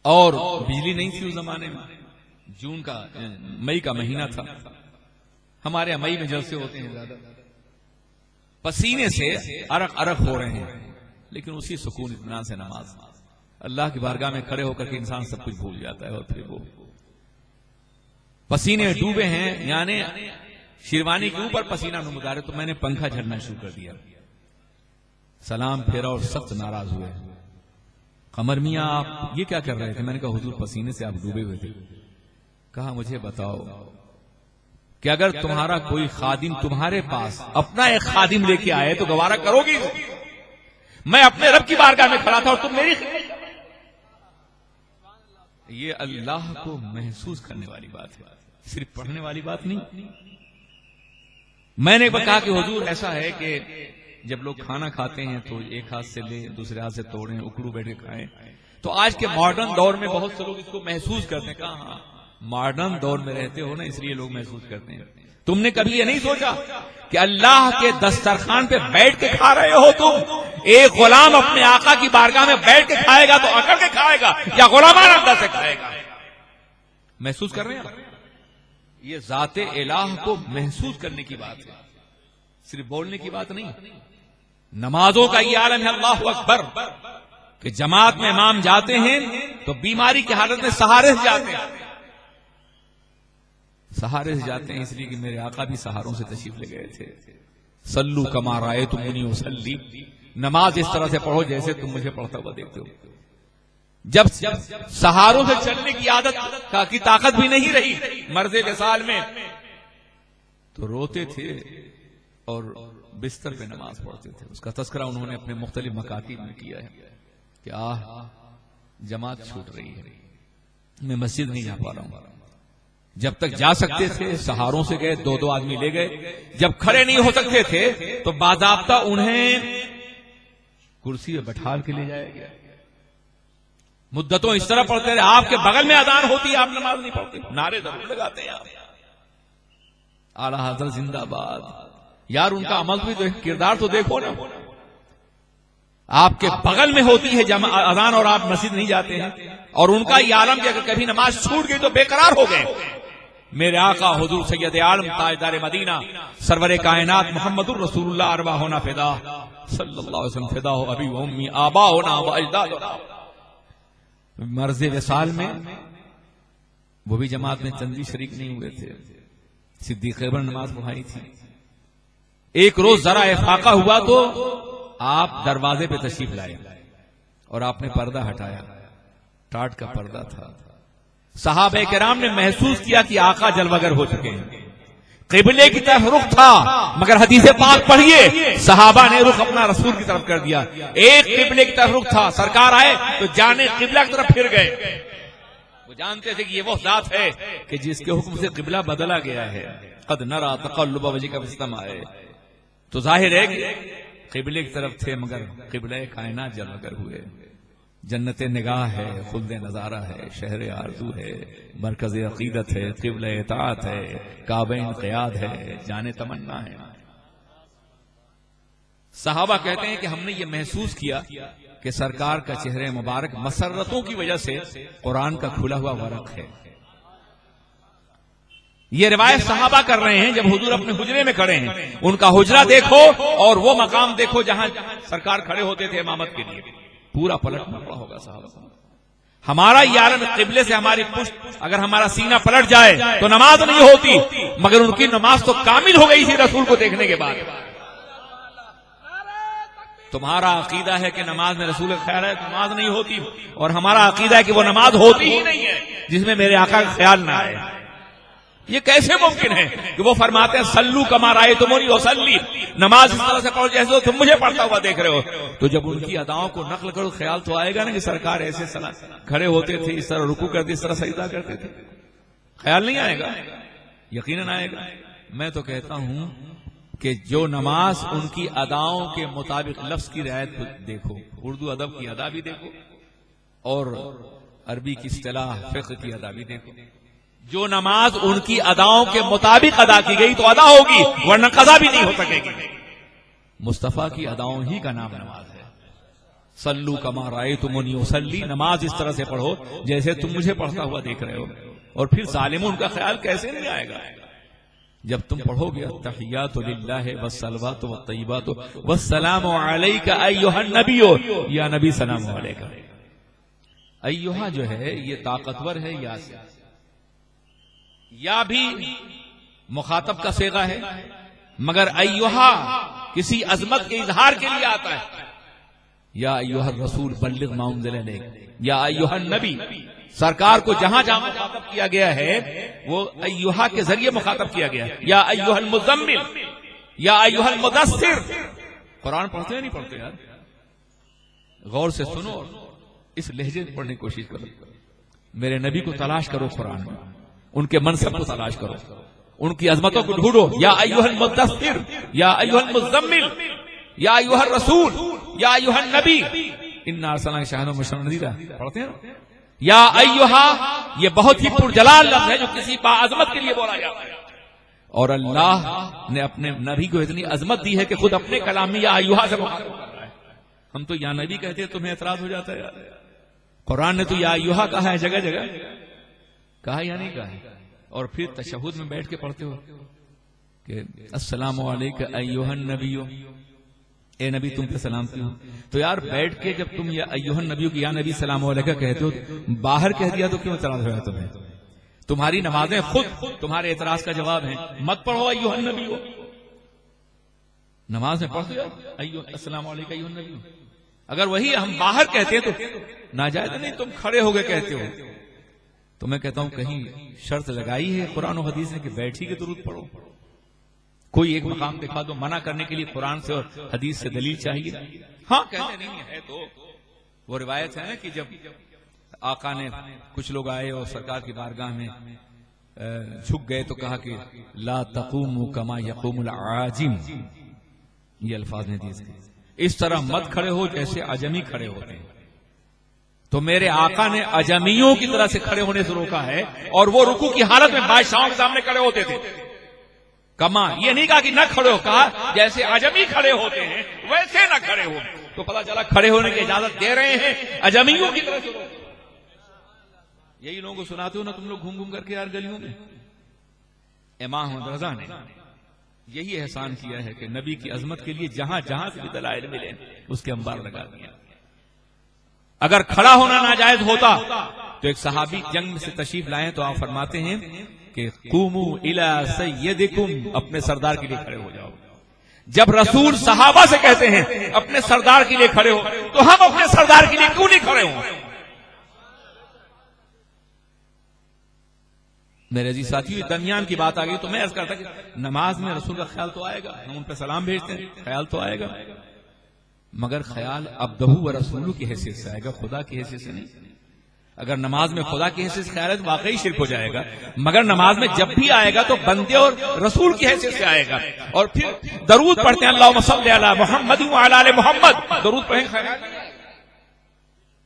[SPEAKER 1] اور بجلی نہیں تھی اس زمانے میں. مئی کا مہینہ تھا. ہمارے یہاں مئی میں جلسے ہوتے ہیں زیادہ. پسینے سے عرق عرق ہو رہے ہیں لیکن اسی سکون اطمینان سے نماز. اللہ کی بارگاہ میں کھڑے ہو کر کے انسان سب کچھ بھول جاتا ہے اور پھر وہ پسینے ڈوبے ہیں، یعنی شیروانی کے اوپر پسینہ نمودار ہے. تو میں نے پنکھا جھڑنا شروع کر دیا. سلام پھیرا اور سخت ناراض ہوئے. قمر میاں آپ یہ کیا کر رہے تھے؟ میں نے کہا حضور پسینے سے آپ ڈوبے ہوئے تھے. کہا مجھے بتاؤ کہ اگر تمہارا کوئی خادم تمہارے پاس اپنا ایک خادم لے کے آئے تو گوارا کرو گی؟ میں اپنے رب کی بارگاہ میں کھڑا تھا اور تم میری خدمت. یہ اللہ کو محسوس کرنے والی بات ہے، صرف پڑھنے والی بات نہیں. میں نے کہا کہ حضور ایسا ہے کہ جب لوگ کھانا کھاتے ہیں تو ایک ہاتھ سے لے دوسرے ہاتھ سے توڑیں، اکڑو بیٹھ کے کھائیں. تو آج کے ماڈرن دور میں بہت سے لوگ اس کو محسوس کرتے ہیں. کہا ہاں ماڈرن دور میں رہتے ہو نا اس لیے لوگ محسوس کرتے ہیں. تم نے کبھی یہ نہیں سوچا کہ اللہ کے دسترخوان پہ بیٹھ کے کھا رہے ہو تم؟ ایک غلام اپنے آقا کی بارگاہ میں بیٹھ کے کھائے گا تو اکڑ کے کھائے گا یا غلامانہ انداز سے کھائے گا؟ محسوس کر رہے ہیں؟ یہ ذات الہ کو محسوس کرنے کی بات ہے، صرف بولنے کی بات نہیں. نمازوں کا یہ عالم ہے اللہ اکبر کہ جماعت میں امام جاتے ہیں تو بیماری کی حالت میں سہارے سے جاتے ہیں. سہارے سے جاتے ہیں اس لیے کہ میرے آقا بھی سہاروں سے تشریف لے گئے تھے. صلو کما رأیتمونی اصلی، نماز اس طرح سے پڑھو جیسے تم مجھے پڑھتا ہوا دیکھتے ہو. جب سہاروں سے چلنے کی عادت کی طاقت بھی نہیں رہی مرض وصال میں تو روتے تھے اور بستر پہ نماز پڑھتے تھے. اس کا تذکرہ انہوں نے اپنے مختلف مکاتب میں کیا ہے کہ جماعت چھوٹ رہی ہے، میں مسجد نہیں جا پا رہا ہوں. جب تک جا سکتے تھے سہاروں سے گئے، دو دو آدمی لے گئے. جب کھڑے نہیں ہو سکتے تھے تو باضابطہ انہیں کرسی پہ بٹھا کے لے جایا گیا. مدتوں اس طرح پڑھتے رہے. آپ کے بغل میں اذان ہوتی ہے، آپ نماز نہیں پڑھتے، نعرے ضرور لگاتے ہیں آپ. اعلی حضرت زندہ باد. یار ان کا عمل بھی کردار تو دیکھو نا. آپ کے بغل میں ہوتی ہے اذان اور آپ مسجد نہیں جاتے ہیں، اور ان کا یہ عالم کہ اگر کبھی نماز چھوٹ گئی تو بے قرار ہو گئے. میرے آقا حضور سید عالم تاجدار مدینہ سرور کائنات محمد الرسول اللہ ارواحنا فدا صلی اللہ علیہ وسلم فدا ہو ابی و امی آباؤنا و اجدادنا. مرض وصال میں وہ بھی جماعت میں چندی شریک نہیں ہوئے تھے. صدیق اکبر نماز پڑھائی تھی. ایک روز ذرا افاقہ ہوا تو آپ دروازے پہ تشریف لائے اور آپ نے پردہ ہٹایا. ٹاٹ کا پردہ تھا. صحابہ کرام نے محسوس کیا کہ آقا جلوگر ہو چکے ہیں. قبلے کی طرف رخ تھا مگر حدیث پاک پڑھیے صحابہ نے رخ اپنا رسول کی طرف کر دیا. ایک قبلے کی طرف رخ تھا, سرکار آئے تو جانے قبلہ کی طرف پھر گئے. وہ جانتے تھے کہ یہ وہ ذات ہے کہ جس کے حکم سے قبلہ بدلا گیا ہے. قد نرى تقلب وجهك في السماء. تو ظاہر ہے کہ قبلے کی طرف تھے مگر قبلہ کائنات جلوگر ہوئے. جنت نگاہ ہے, خلد نظارہ ہے, شہر آرزو ہے, مرکز عقیدت ہے, قبلہ اطاعت ہے, کعبہ انقیاد ہے, جان تمنا ہے. صحابہ کہتے ہیں کہ ہم نے یہ محسوس کیا کہ سرکار کا چہرہ مبارک مسرتوں کی وجہ سے قرآن کا کھلا ہوا ورق ہے. یہ روایت صحابہ کر رہے ہیں جب حضور اپنے حجرے میں کھڑے ہیں. ان کا حجرہ دیکھو اور وہ مقام دیکھو جہاں سرکار کھڑے ہوتے تھے امامت کے لیے. پورا پلٹنا پڑا ہوگا صحابہ. ہمارا یہ عالم قبلے سے ہماری پشت اگر ہمارا سینہ پلٹ جائے تو نماز نہیں ہوتی, مگر ان کی نماز تو کامل ہو گئی تھی رسول کو دیکھنے کے بعد. تمہارا عقیدہ ہے کہ نماز میں رسول خیر ہے, نماز نہیں ہوتی, اور ہمارا عقیدہ ہے کہ وہ نماز ہوتی ہی نہیں ہے جس میں میرے آقا کا خیال نہ آئے. یہ کیسے ممکن ہے کہ وہ فرماتے ہیں سلو کما رأیتمونی اصلی, نماز اس طرح سے پڑھو جیسے تم مجھے پڑھتا ہوا دیکھ رہے ہو. تو جب ان کی اداؤں کو نقل کرو خیال تو آئے گا نا کہ سرکار ایسے کھڑے ہوتے تھے, اس طرح رکوع کرتے, اس طرح سجدہ کرتے تھے. خیال نہیں آئے گا؟ یقیناً آئے گا. میں تو کہتا ہوں کہ جو نماز ان کی اداؤں کے مطابق لفظ کی رعایت دیکھو, اردو ادب کی ادا بھی دیکھو اور عربی کی اصطلاح فقہ کی ادا بھی دیکھو. جو نماز ان کی اداؤں کے مطابق ادا کی گئی تو ادا ہوگی, ورنہ قضا بھی نہیں ہو سکے گی. مصطفیٰ کی اداؤں ہی کا نام نماز ہے. صلو کما رأیتمونی اصلی, نماز اس طرح سے پڑھو جیسے تم مجھے پڑھتا ہوا دیکھ رہے ہو. اور پھر ظالمون کا خیال کیسے نہیں آئے گا جب تم پڑھو گے التحیات للہ والصلوات والطیبات والسلام علیک ایھا النبی, یا نبی سلام علیک. ایھا جو ہے یہ طاقتور ہے, یا بھی مخاطب کا صیغہ ہے, مگر ایھا کسی عظمت کے اظہار کے لیے آتا ہے. یا ایھا الرسول بلغ ما انزل الیک, یا ایھا النبی, سرکار کو جہاں جہاں مخاطب کیا گیا ہے وہ ایھا کے ذریعے مخاطب کیا گیا. یا ایھا المزمل, یا ایھا المدثر. قرآن پڑھتے ہیں نہیں پڑھتے یار؟ غور سے سنو, اس لہجے میں پڑھنے کی کوشش کرو. میرے نبی کو تلاش کرو قرآن میں, ان کے منصب کو تلاش کرو, ان کی عظمتوں کو ڈھونڈو. یا ایھا المدثر, یا ایھا المزمل, یا ایھا الرسول, یا ایھا النبی انا ارسلناک شاہدا وبشیرا ونذیرا. پڑھتے ہیں یا ایھا, یہ بہت ہی پرجلال لفظ ہے جو کسی باعظمت کے لیے بولا جاتا ہے. اور اللہ نے اپنے نبی کو اتنی عظمت دی ہے کہ خود اپنے کلام میں یا ایھا سے مخاطب کر رہا ہے. ہم تو یا نبی کہتے ہیں, تمہیں اعتراض ہو جاتا ہے یار. قرآن نے تو یا ایھا کہا ہے, جگہ جگہ کہا یا نہیں کہا ہے. اور پھر تشہد میں بیٹھ کے پڑھتے ہو کہ السلام علیکم ایھا النبی, اے نبی تم پہ سلامتی ہو. تو یار بیٹھ کے جب تم یا ایھا النبی کو یا نبی سلام علیکہ کہتے ہو, باہر کہہ دیا تو کیوں اعتراض ہوا تمہیں؟ تمہاری نمازیں خود تمہارے اعتراض کا جواب ہیں. مت پڑھو ایھا النبی ہو, نماز میں پڑھتے ہو السلام علیکم ایھا النبی. اگر وہی ہم باہر کہتے ہیں تو ناجائز نہیں, تم کھڑے ہو گئے کہتے ہو. تو میں کہتا ہوں کہیں شرط لگائی ہے قرآن و حدیث نے کہ بیٹھی کے درود پڑھو؟ کوئی ایک مقام دکھا دو منع کرنے کے لیے قرآن سے اور حدیث سے دلیل چاہیے. ہاں کہتے نہیں ہے تو وہ روایت ہے نا کہ جب آقا نے کچھ لوگ آئے اور سرکار کی بارگاہ میں جھک گئے تو کہا کہ لا تقوموا کما یقوم العاجم, یہ الفاظ نے دیے, اس طرح مت کھڑے ہو جیسے عجمی کھڑے ہوتے ہیں. تو میرے آقا نے عجمیوں کی طرح سے کھڑے ہونے سے روکا ہے, اور وہ رکوع کی حالت میں بادشاہوں کے سامنے کھڑے ہوتے تھے. کما یہ نہیں کہا کہ نہ کھڑے ہو, کہا جیسے عجمی کھڑے ہوتے ہیں ویسے نہ کھڑے ہو. تو پتا چلا کھڑے ہونے کی اجازت دے رہے ہیں عجمیوں کی طرح سے. یہی لوگوں کو سناتے ہو نا تم لوگ گھوم گھوم کر کے یار گلیوں میں, امام احمد رضا نے یہی احسان کیا ہے کہ نبی کی عظمت کے لیے جہاں جہاں سے بھی دلائل ملے اس کے انبار لگا دیا. اگر کھڑا ہونا ناجائز ہوتا تو ایک صحابی جنگ میں سے تشریف لائے تو آپ فرماتے ہیں کہ قوموا الی سیدکم، اپنے سردار کے لیے کھڑے ہو جاؤ. جب رسول صحابہ سے کہتے ہیں اپنے سردار کے لیے کھڑے ہو تو ہم اپنے سردار کے لیے کیوں نہیں کھڑے ہوں؟ میرے عزیز ساتھیو، درمیان کی بات آ گئی تو میں عرض کرتا کہ نماز میں رسول کا خیال تو آئے گا، ہم ان پہ سلام بھیجتے ہیں، خیال تو آئے گا، مگر خیال عبدہ و رسولہ کی حیثیت سے آئے گا، خدا کی حیثیت سے نہیں. اگر نماز میں خدا کی حیثیت سے خیال ہے تو واقعی شرک ہو جائے گا، مگر نماز میں جب بھی آئے گا تو بندے اور رسول کی حیثیت سے آئے گا. اور پھر درود پڑھتے ہیں اللہم صلی علی محمد وعلی آل محمد، درود پڑھیں خیال.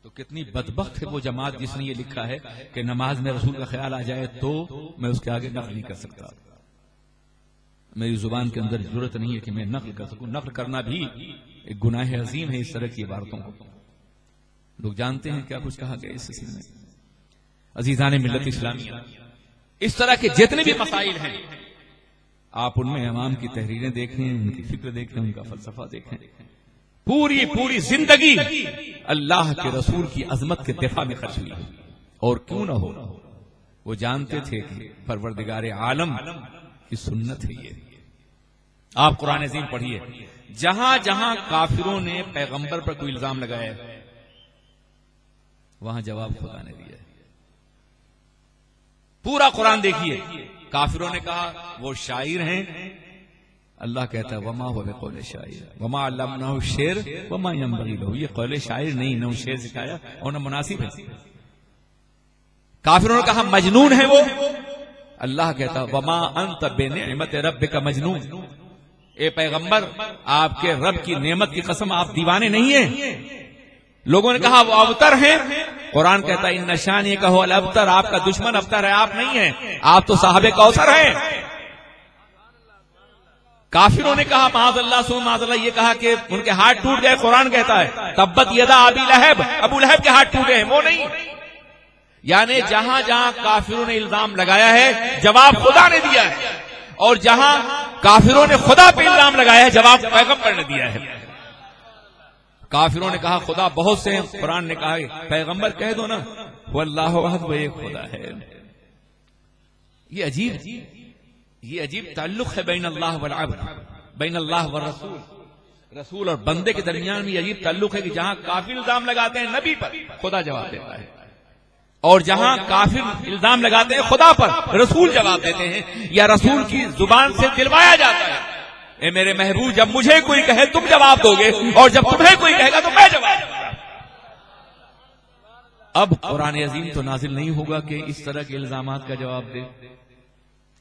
[SPEAKER 1] تو کتنی بدبخت ہے وہ جماعت جس نے یہ لکھا ہے کہ نماز میں رسول کا خیال آ جائے تو میں اس کے آگے نقل نہیں کر سکتا. میری زبان کے اندر ضرورت نہیں ہے کہ میں نقل کر سکوں. نقل کرنا بھی ایک گناہ عظیم ہے. اس طرح کی عبارتوں کو لوگ جانتے ہیں کیا کچھ کہا گیا اس سلسلے میں. عزیزان ملت اسلامیہ، اس طرح کے جتنے بھی مسائل ہیں آپ ان میں امام کی تحریریں دیکھیں، ان کی فکر دیکھیں، ان کا فلسفہ دیکھیں. پوری زندگی اللہ کے رسول کی عظمت کے دفاع میں خرچ ہوئی. اور کیوں نہ ہو، وہ جانتے تھے کہ پروردگار عالم کی سنت ہے یہ. آپ قرآن عظیم پڑھیے، جہاں جہاں کافروں نے پیغمبر پر کوئی الزام لگایا وہاں جواب خدا نے دیا ہے. پورا قرآن دیکھیے، کافروں نے کہا وہ شاعر ہیں، اللہ کہتا ہے وما هو بقول شاعر وما علمناه الشعر وما ينبغي له. یہ قول شاعر نہیں، نہ شعر سکھایا اور نہ مناسب ہے. کافروں نے کہا مجنون ہے وہ، اللہ کہتا وما انت بنعمت ربک مجنون. اے پیغمبر آپ کے رب کی نعمت کی قسم آپ دیوانے نہیں ہیں. لوگوں نے کہا وہ ابتر ہیں، قرآن کہتا ہے ان شانئک هو الابتر، آپ کا دشمن ابتر ہے، آپ نہیں ہیں، آپ تو صاحب کوثر ہیں. کافروں نے کہا معاذ اللہ سو معاذ اللہ، یہ کہا کہ ان کے ہاتھ ٹوٹ گئے. قرآن کہتا ہے تبت یدا ابی لہب، ابو لہب کے ہاتھ ٹوٹے ہیں، وہ نہیں. یعنی جہاں جہاں کافروں نے الزام لگایا ہے جواب خدا نے دیا ہے، اور جہاں کافروں نے خدا پہ الزام لگایا ہے جواب پیغمبر نے دیا ہے. کافروں نے کہا خدا بہت سے ہیں، قرآن نے کہا پیغمبر کہہ دو نا واللہ احد، وہ ایک خدا ہے. یہ عجیب تعلق ہے بین اللہ والعبد، بین اللہ والرسول، رسول اور بندے کے درمیان بھی عجیب تعلق ہے کہ جہاں کافر الزام لگاتے ہیں نبی پر خدا جواب دیتا ہے، اور جہاں کافر الزام لگاتے ہیں خدا پر رسول جواب دیتے ہیں، یا رسول کی زبان سے دلوایا جاتا ہے اے میرے محبوب جب مجھے کوئی کہے تم جواب دو گے، اور جب تمہیں کوئی کہے گا تو میں جواب دوں گا. اب قرآن عظیم تو نازل نہیں ہوگا کہ اس طرح کے الزامات کا جواب دے.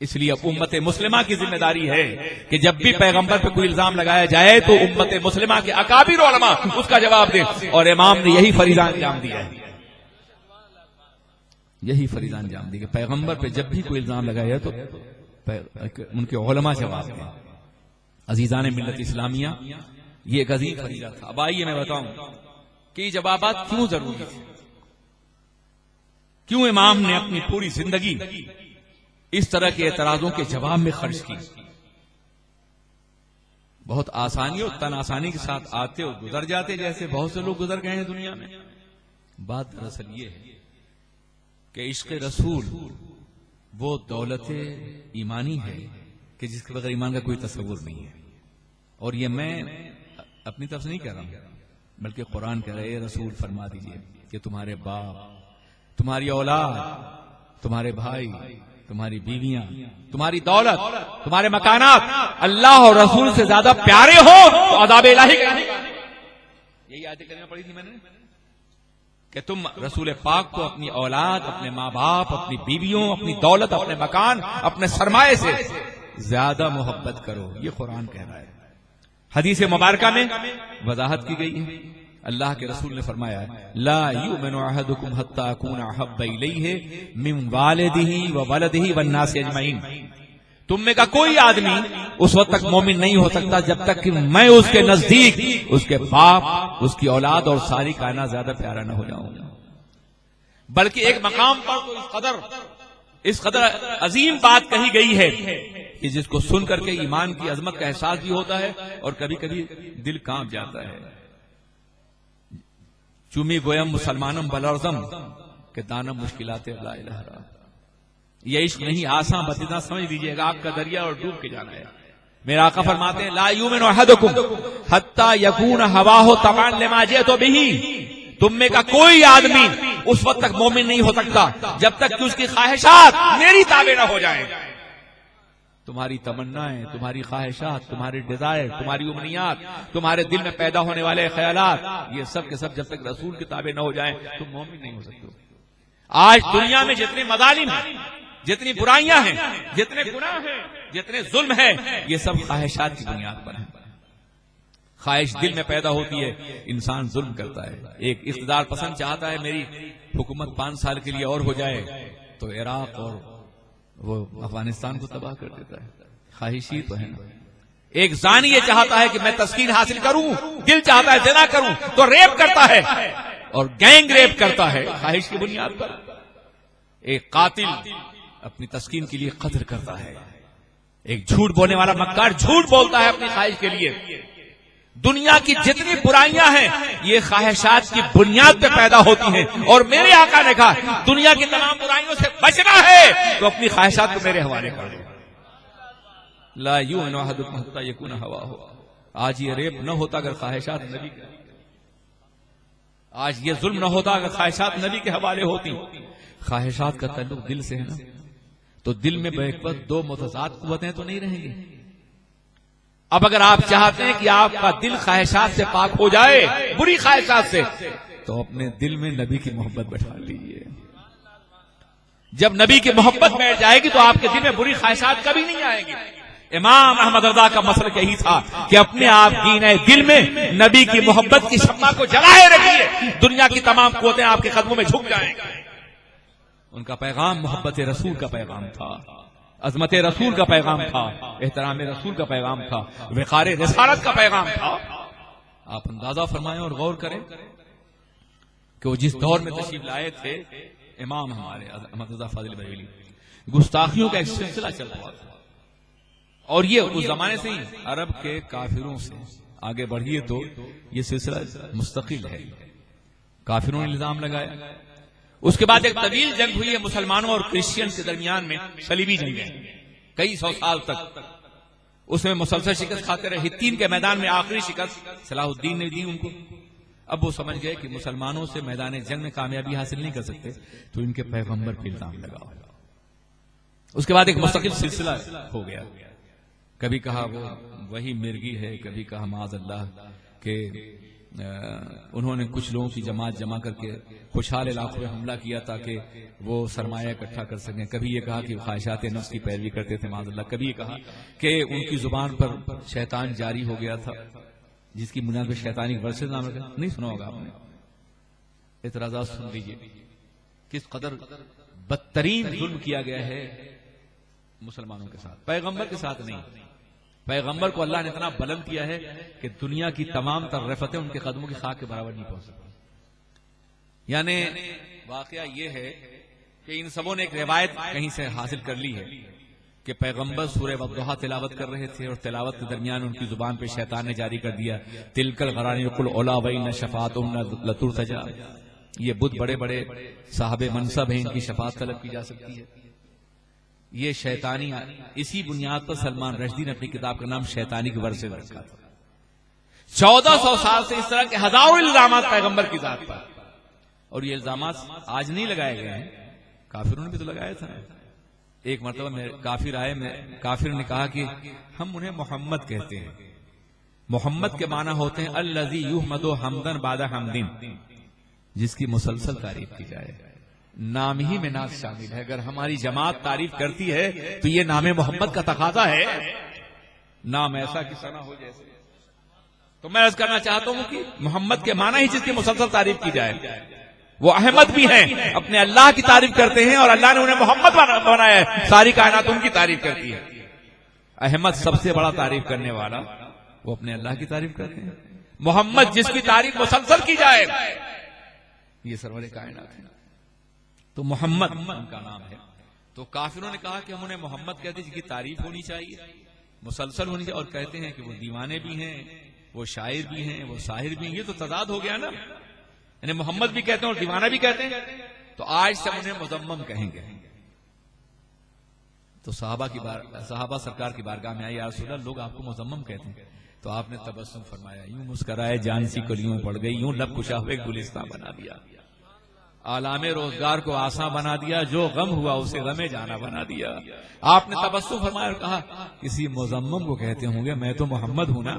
[SPEAKER 1] اس لیے اب امت مسلمہ کی ذمہ داری ہے کہ جب بھی پیغمبر پہ کوئی الزام لگایا جائے تو امت مسلمہ کے اکابر علماء اس کا جواب دیں. اور امام نے یہی فریضہ انجام دیا ہے، یہی فریضہ انجام دیا کہ پیغمبر پہ جب بھی کوئی الزام لگایا تو ان کے علماء جواب دیں. عزیزان ملت اسلامیہ، یہ ایک عظیم فریضہ تھا. اب آئیے میں بتاؤں کہ یہ جوابات کیوں ضروری تھے، کیوں امام نے اپنی پوری زندگی اس طرح کے اعتراضوں کے جواب میں خرچ کی. بہت آسانی اور تن آسانی کے ساتھ آتے اور گزر جاتے جیسے بہت سے لوگ گزر گئے ہیں دنیا میں. بات دراصل یہ ہے کہ عشق رسول وہ دولت ایمانی ہے کہ جس کے بغیر ایمان کا کوئی تصور نہیں ہے. اور یہ میں اپنی طرف سے نہیں کہہ رہا ہوں، بلکہ قرآن کہہ رہے رسول فرما دیجئے کہ تمہارے باپ، تمہاری اولاد، تمہارے بھائی، تمہاری بیویاں، تمہاری دولت، تمہارے مکانات اللہ اور رسول سے زیادہ پیارے ہو تو عذاب الہی کا. یہی آیتیں کرنا پڑی تھی میں نے کہ تم رسول پاک کو اپنی اولاد، اپنے ماں باپ، اپنی بیویوں، اپنی دولت، اپنے مکان، اپنے سرمایے سے زیادہ محبت کرو. یہ قرآن کہہ رہا ہے. حدیث مبارکہ میں وضاحت کی گئی ہے. اللہ کے رسول نے فرمایا لا یؤمن احدکم حتی اکون احب الیہ من والدہ وولدہ والناس اجمعین. تم میں کا کوئی آدمی اس وقت تک مومن نہیں ہو سکتا جب تک کہ میں اس کے نزدیک اس کے باپ، اس کی اولاد اور ساری کائنات زیادہ پیارا نہ ہو جاؤں. بلکہ ایک مقام پر تو اس قدر اس قدر عظیم بات کہی گئی ہے کہ جس کو سن کر کے ایمان کی عظمت کا احساس بھی ہوتا ہے اور کبھی کبھی دل کانپ جاتا ہے. چومی گویم مسلمانم بلرزم کہ دانم مشکلات لا الہ الا. یہ عشق نہیں آسان بس اتنا سمجھ لیجئے گا آپ کا دریا اور ڈوب کے جانا ہے. میرا آقا فرماتے ہیں لا یؤمن احدکم حتی یکون ہواہ تبعا لما جئت بہ. تم میں کا کوئی آدمی اس وقت تک مومن نہیں ہو سکتا جب تک کہ اس کی خواہشات میری تابع نہ ہو جائیں. تمہاری تمنائیں، تمہاری خواہشات، تمہاری ڈیزائر، تمہاری امنیات، تمہارے دل میں پیدا ہونے والے خیالات، یہ سب کے سب جب تک رسول کے تابع نہ ہو جائیں تم مومن نہیں ہو سکتے. آج دنیا میں جتنے مظالم ہیں، جتنی برائیاں ہیں، جتنے گناہ ہیں، جتنے ظلم ہیں، یہ سب خواہشات کی بنیاد پر ہیں. خواہش دل میں پیدا ہوتی ہے، انسان ظلم کرتا ہے. ایک اقتدار پسند چاہتا ہے میری حکومت 5 سال کے لیے اور ہو جائے تو عراق اور وہ افغانستان کو تباہ کر دیتا ہے. خواہشی تو ہے نا. ایک زانی یہ چاہتا ہے کہ میں تسکین حاصل کروں، دل چاہتا ہے زنا کروں تو ریپ کرتا ہے اور گینگ ریپ کرتا ہے خواہش کی بنیاد پر. ایک قاتل اپنی تسکین کے لیے قتل کرتا ہے. ایک جھوٹ بولنے والا مکار جھوٹ بولتا ہے اپنی خواہش کے لیے. دنیا کی جتنی برائیاں ہیں یہ خواہشات کی بنیاد پہ پیدا ہوتی ہیں. اور میرے آقا نے کہا دنیا کی تمام برائیوں سے بچنا ہے تو اپنی خواہشات کو میرے حوالے کر دو. لا یؤمن احدکم حتی یکون ہواہ. آج یہ ریپ نہ ہوتا اگر خواہشات نبی کے، آج یہ ظلم نہ ہوتا اگر خواہشات نبی کے حوالے ہوتی. خواہشات کا تعلق دل سے ہے نا، تو دل میں بیک وقت 2 متضاد قوتیں تو نہیں رہیں گی. اب اگر آپ چاہتے ہیں کہ آپ کا دل خواہشات سے پاک ہو جائے، بری خواہشات سے، تو اپنے دل میں نبی کی محبت بٹھا لیجیے. جب نبی کی محبت بیٹھ جائے گی تو آپ کے دل میں بری خواہشات کبھی نہیں آئیں گی. امام احمد رضا کا مسئلہ یہی تھا کہ اپنے آپ گینے دل میں نبی کی محبت کی شمع کو جلائے رکھیے، دنیا کی تمام قوتیں آپ کے قدموں میں جھک جائیں گی. ان کا پیغام محبت رسول کا پیغام تھا، عظمت رسول کا پیغام تھا، احترام رسول کا پیغام تھا، وقار رسالت کا پیغام تھا. آپ اندازہ فرمائیں اور غور کریں کہ وہ جس دور میں تشریف لائے تھے امام ہمارے احمد رضا فاضل بریلوی، گستاخیوں کا ایک سلسلہ چل رہا تھا. اور یہ اس زمانے سے ہی عرب کے کافروں سے آگے بڑھیے تو یہ سلسلہ مستقل ہے. کافروں نے الزام لگایا. اس کے بعد ایک طویل جنگ ہوئی ہے مسلمانوں اور کرسچین کے درمیان میں، صلیبی جنگ ہے کئی 100 سال تک. اس میں مسلسل شکست کھاتے رہے. ہتین کے میدان میں آخری شکست صلاح الدین نے دی ان کو. اب وہ سمجھ گئے کہ مسلمانوں سے میدان جنگ میں کامیابی حاصل نہیں کر سکتے تو ان کے پیغمبر پہ الزام لگاؤ. اس کے بعد ایک مستقل سلسلہ ہو گیا. کبھی کہا وہ وہی مرگی ہے، کبھی کہا معاذ اللہ کہ انہوں نے کچھ لوگوں کی جماعت جمع کر کے خوشحال علاقوں میں حملہ کیا تاکہ وہ سرمایہ اکٹھا کر سکیں. کبھی یہ کہا کہ خواہشات نفس کی پیروی کرتے تھے معاذ اللہ. کبھی یہ کہا کہ ان کی زبان پر شیطان جاری ہو گیا تھا جس کی بنیاد پر شیطانی ورسز نام رکھا. نہیں سنا ہوگا آپ نے. اعتراضات سن لیجیے کس قدر بدترین ظلم کیا گیا ہے مسلمانوں کے ساتھ، پیغمبر کے ساتھ نہیں. پیغمبر کو اللہ نے اتنا بلند کیا ہے کہ دنیا کی تمام تر رفتیں ان کے قدموں کی خاک کے برابر نہیں پہنچ سکتی. یعنی واقعہ یہ ہے کہ ان سبوں نے ایک روایت کہیں سے حاصل کر لی ہے کہ پیغمبر سورہ والضحیٰ تلاوت کر رہے تھے اور تلاوت کے درمیان ان کی زبان پہ شیطان نے جاری کر دیا تلک الغرانی قل اولا وان شفاعتہم لترتجا. یہ بدھ بڑے بڑے صاحب منصب ہیں، ان کی شفاعت طلب کی جا سکتی ہے. یہ شیطانی، اسی بنیاد پر سلمان رشدی نے اپنی کتاب کا نام شیطانی کے ورثے رکھا تھا. 1400 سال سے اس طرح کے ہزاروں الزامات پیغمبر کی ذات پر، اور یہ الزامات آج نہیں لگائے گئے ہیں، کافروں نے بھی تو لگایا تھا. ایک مرتبہ میں کافر آئے، کافر نے کہا کہ ہم انہیں محمد کہتے ہیں. محمد کے معنی ہوتے ہیں الذی یحمد حمدا بعد حمد، جس کی مسلسل تعریف کی جائے. نام ہی میں ناز شامل ہے. اگر ہماری جماعت تعریف کرتی ہے تو یہ نام محمد کا تقاضا ہے. نام ایسا کسی نہ ہو جیسے. تو میں عرض کرنا چاہتا ہوں کہ محمد کے معنی ہی جس کی مسلسل تعریف کی جائے. وہ احمد بھی ہیں، اپنے اللہ کی تعریف کرتے ہیں اور اللہ نے انہیں محمد بنایا ہے. ساری کائنات ان کی تعریف کرتی ہے. احمد سب سے بڑا تعریف کرنے والا، وہ اپنے اللہ کی تعریف کرتے ہیں. محمد جس کی تعریف مسلسل کی جائے یہ سرور کائنات ہے. تو محمد ان کا نام ہے. تو کافروں نے کہا کہ ہم انہیں محمد کہتے ہیں جن کی تعریف ہونی چاہیے، مسلسل ہونی چاہیے، اور کہتے ہیں کہ وہ دیوانے بھی ہیں، وہ شاعر بھی ہیں، وہ ساحر بھی ہیں. یہ تو تضاد ہو گیا نا، یعنی محمد بھی کہتے ہیں اور دیوانہ بھی کہتے ہیں. تو آج سے انہیں مذمم کہیں گے. تو صحابہ سرکار کی بارگاہ میں آئی، یا رسول اللہ لوگ آپ کو مذمم کہتے ہیں. تو آپ نے تبسم فرمایا، یوں مسکرائے جان سی کلیوں پڑ گئی، یوں لب کشا ہوئے گلستان بنا دیا، آلام روزگار کو آساں بنا دیا، جو غم ہوا اسے غم جانا بنا دیا. آپ نے تبسم فرمایا اور کہا کسی مذمم کو کہتے ہوں گے، میں تو محمد ہوں نا.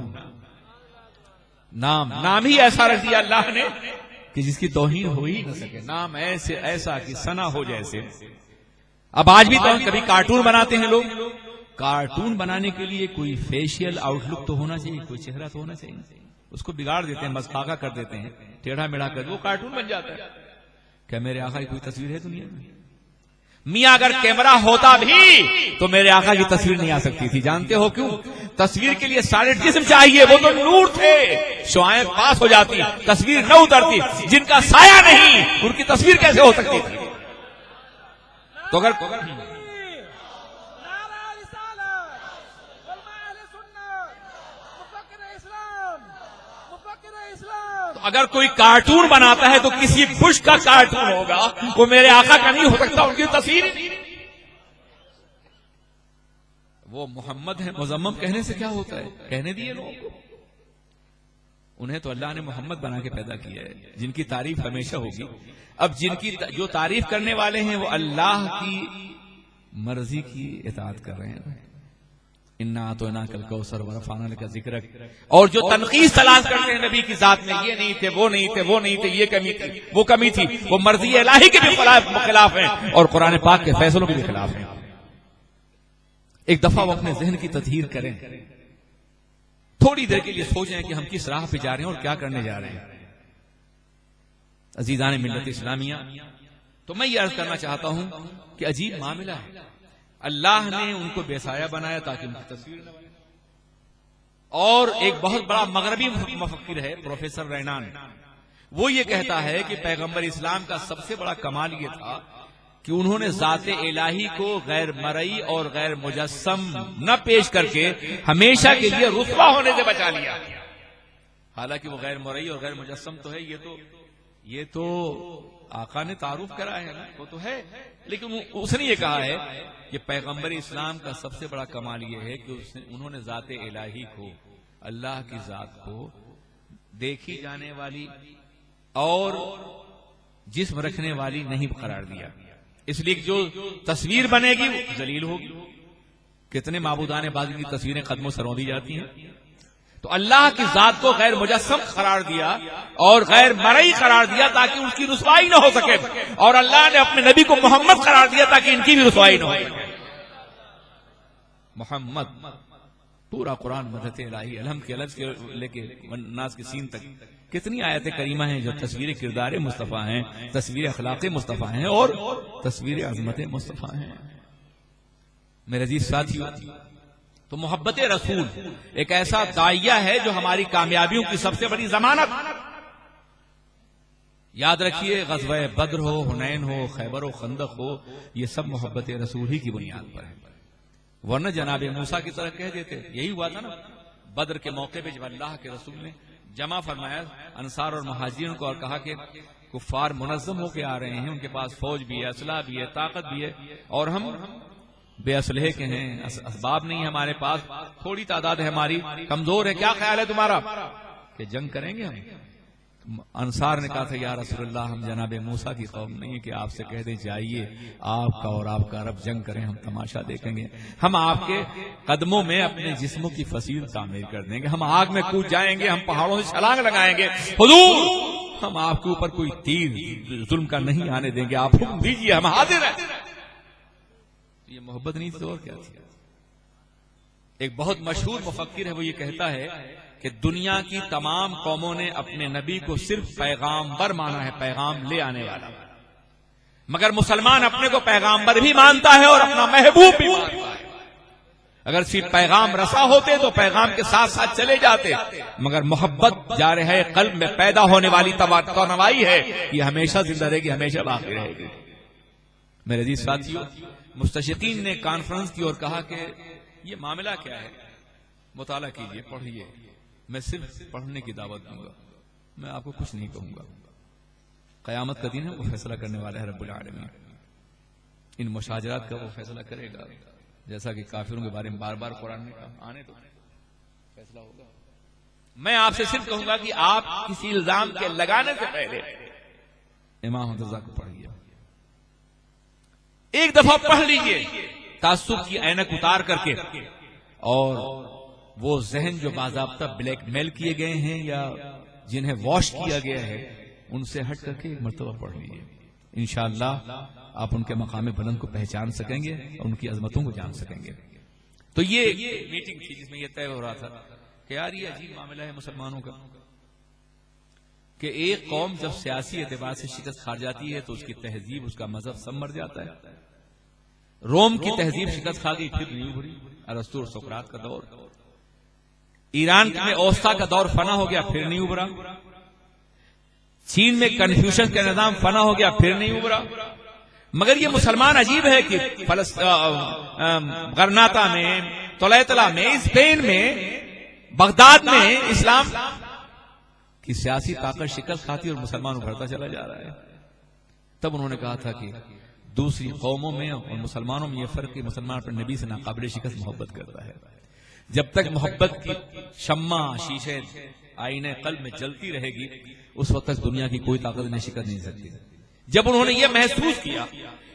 [SPEAKER 1] نام ہی ایسا رکھ دیا اللہ نے کہ جس کی توہین ہو ہی نہ سکے. نام ایسا کہ ثنا ہو جیسے. اب آج بھی تو کبھی کارٹون بناتے ہیں لوگ. کارٹون بنانے کے لیے کوئی فیشیل آؤٹ لک تو ہونا چاہیے، کوئی چہرہ تو ہونا چاہیے. اس کو بگاڑ دیتے ہیں، مسخاکہ کر دیتے ہیں، ٹیڑھا میڑھا کر وہ کارٹون بن جاتا ہے. کیا میرے آقا کی کوئی تصویر ہے دنیا میں؟ میاں اگر کیمرہ ہوتا بھی تو میرے آقا کی تصویر نہیں آ سکتی تھی. جانتے ہو کیوں؟ تصویر کے لیے سالڈ جسم چاہیے، وہ تو نور تھے. شعائیں پاس ہو جاتی، تصویر نہ اترتی. جن کا سایہ نہیں ان کی تصویر کیسے ہو سکتی تھی؟ تو اگر اگر کوئی کارٹون بناتا ہے تو کسی بش کا کارٹون ہوگا، وہ میرے آقا کا نہیں ہو سکتا. ان کی تصویر وہ محمد ہے. مذمم کہنے سے کیا ہوتا ہے؟ کہنے دیے لوگوں کو. انہیں تو اللہ نے محمد بنا کے پیدا کیا ہے، جن کی تعریف ہمیشہ ہوگی. اب جن کی جو تعریف کرنے والے ہیں وہ اللہ کی مرضی کی اطاعت کر رہے ہیں. انا اعطیناک الکوثر ورفعنا لک ذکرک. اور جو تنقیص تلاش کرتے ہیں نبی کی ذات میں، یہ نہیں تھے، وہ نہیں تھے، وہ نہیں تھے، یہ کمی تھی، وہ کمی تھی، وہ مرضی الہی کے بھی خلاف ہیں اور قرآن پاک کے فیصلوں کے بھی خلاف ہیں. ایک دفعہ وہ اپنے ذہن کی تطہیر کریں، تھوڑی دیر کے لیے سوچیں کہ ہم کس راہ پہ جا رہے ہیں اور کیا کرنے جا رہے ہیں. عزیزان ملت اسلامیہ، تو میں یہ عرض کرنا چاہتا ہوں کہ عجیب معاملہ ہے. اللہ نے ان کو بے سایہ بنایا تاکہ ان کی تصویر نہ بنے. اور ایک بہت بڑا مغربی مفکر ہے پروفیسر رینان، وہ یہ کہتا ہے کہ پیغمبر اسلام کا سب سے بڑا کمال یہ تھا کہ انہوں نے ذات الہی کو غیر مرئی اور غیر مجسم نہ پیش کر کے ہمیشہ کے لیے رسوا ہونے سے بچا لیا. حالانکہ وہ غیر مرئی اور غیر مجسم تو ہے، یہ تو آقا نے تعارف کرا ہے، وہ تو ہے. لیکن اس نے یہ کہا ہے کہ پیغمبر اسلام کا سب سے بڑا کمال یہ ہے کہ انہوں نے ذات الہی کو، اللہ کی ذات کو دیکھی جانے والی اور جسم رکھنے والی نہیں قرار دیا. اس لیے جو تصویر بنے گی وہ ذلیل ہوگی. کتنے معبودان باطل کی تصویریں قدموں سے روندی جاتی ہیں. تو اللہ کی ذات کو غیر مجسم قرار دیا اور غیر مرئی قرار دیا تاکہ اس کی رسوائی نہ ہو سکے، اور اللہ نے اپنے نبی کو محمد قرار دیا تاکہ ان کی بھی رسوائی نہ ہو سکے. محمد پورا قرآن مدحت الہی، الحمد کے الف سے لے کے ناس کے سین تک کتنی آیت کریمہ ہیں جو تصویر کردار مصطفیٰ ہیں، تصویر اخلاق مصطفیٰ ہیں اور تصویر عظمت مصطفیٰ ہیں. میرے عزیز ساتھیو، تو محبت رسول ایک ایسا داعیہ ہے جو ہماری کامیابیوں کی سب سے بڑی ضمانت. یاد رکھیے، غزوہ بدر ہو، حنین ہو، خیبر و خندق ہو، یہ سب محبت رسول ہی کی بنیاد پر ہے. ورنہ جناب موسیٰ کی طرح کہہ دیتے. یہی ہوا تھا نا بدر کے موقع پہ، جب اللہ کے رسول نے جمع فرمایا انصار اور مہاجرین کو اور کہا کہ کفار منظم ہو کے آ رہے ہیں، ان کے پاس فوج بھی ہے، اسلحہ بھی ہے، طاقت بھی ہے، اور ہم بے اسلحے کے ہیں، اسباب نہیں ہمارے پاس، تھوڑی تعداد ہے ہماری، کمزور ہے. کیا خیال ہے تمہارا کہ جنگ کریں گے ہم؟ انصار نے کہا تھا یا رسول اللہ، ہم جناب موسیٰ کی قوم نہیں ہے کہ آپ سے کہہ دیں جائیے آپ کا اور آپ کا رب جنگ کریں، ہم تماشا دیکھیں گے. ہم آپ کے قدموں میں اپنے جسموں کی فصیل تعمیر کر دیں گے، ہم آگ میں کود جائیں گے، ہم پہاڑوں سے چھلانگ لگائیں گے. حضور، ہم آپ کے اوپر کوئی تیر ظلم کا نہیں آنے دیں گے، آپ حکم دیجیے، ہم حاضر ہیں. یہ محبت نہیں تھی اور کیا تھی؟ ایک بہت مشہور مفکر ہے، وہ یہ کہتا ہے کہ دنیا کی تمام قوموں نے اپنے نبی کو صرف پیغامبر مانا ہے، پیغام لے آنے والا، مگر مسلمان اپنے کو پیغامبر بھی مانتا ہے اور اپنا محبوب بھی مانتا ہے. اگر صرف پیغام رسا ہوتے تو پیغام کے ساتھ ساتھ چلے جاتے، مگر محبت جارح ہے قلب میں پیدا ہونے والی توانائی ہے، یہ ہمیشہ زندہ رہے گی، ہمیشہ باقی رہے گی. میرے عزیز ساتھیوں، مستشرقین نے کانفرنس کی اور کہا کہ یہ معاملہ کیا ہے، مطالعہ کیجئے، پڑھیے، میں صرف پڑھنے کی دعوت دوں گا، میں آپ کو کچھ نہیں کہوں گا۔ قیامت کا دن ہے، وہ فیصلہ کرنے والا ہے رب العالمین، ان مشاجرات کا وہ فیصلہ کرے گا، جیسا کہ کافروں کے بارے میں بار بار قرآن نے کہا، آنے تو فیصلہ ہوگا۔ میں آپ سے صرف کہوں گا کہ آپ کسی الزام کے لگانے سے پہلے امام رضا کو پڑھیے، ایک دفعہ پڑھ لیجئے تعصب کی اینک اتار کر کے، اور وہ ذہن جو باضابطہ بلیک میل کیے گئے ہیں یا جنہیں واش کیا گیا ہے ان سے ہٹ کر کے ایک مرتبہ پڑھ لیجئے، انشاءاللہ آپ ان کے مقام بلند کو پہچان سکیں گے اور ان کی عظمتوں کو جان سکیں گے۔ تو یہ میٹنگ تھی جس میں یہ طے ہو رہا تھا کہ یار یہ عجیب معاملہ ہے مسلمانوں کا کہ ایک قوم جب سیاسی اعتبار سے شکست کھا جاتی ہے تو اس کی تہذیب، اس کا مذہب سب مر جاتا ہے۔ روم کی تہذیب شکست کھا گئی، پھر نہیں ابھری، ارسطو اور سقراط کا دور۔ ایران میں اوسطا کا دور فنا ہو گیا، پھر نہیں ابھرا۔ چین میں کنفیوشن کا نظام فنا ہو گیا، پھر نہیں ابھرا۔ مگر یہ مسلمان عجیب ہے کہ غرناطہ میں، طلیطلہ میں، اسپین میں، بغداد میں اسلام کی سیاسی طاقت شکست کھاتی اور مسلمان ابھرتا چلا جا رہا ہے۔ تب انہوں نے کہا تھا کہ دوسری قوموں میں اور مسلمانوں میں یہ فرق کہ مسلمان پر نبی سے ناقابل شکست محبت کرتا ہے۔ جب تک محبت کی شمع شیشے آئینے قلب میں جلتی رہے گی اس وقت تک دنیا کی کوئی طاقت انہیں شکست نہیں سکتی۔ جب انہوں نے یہ محسوس کیا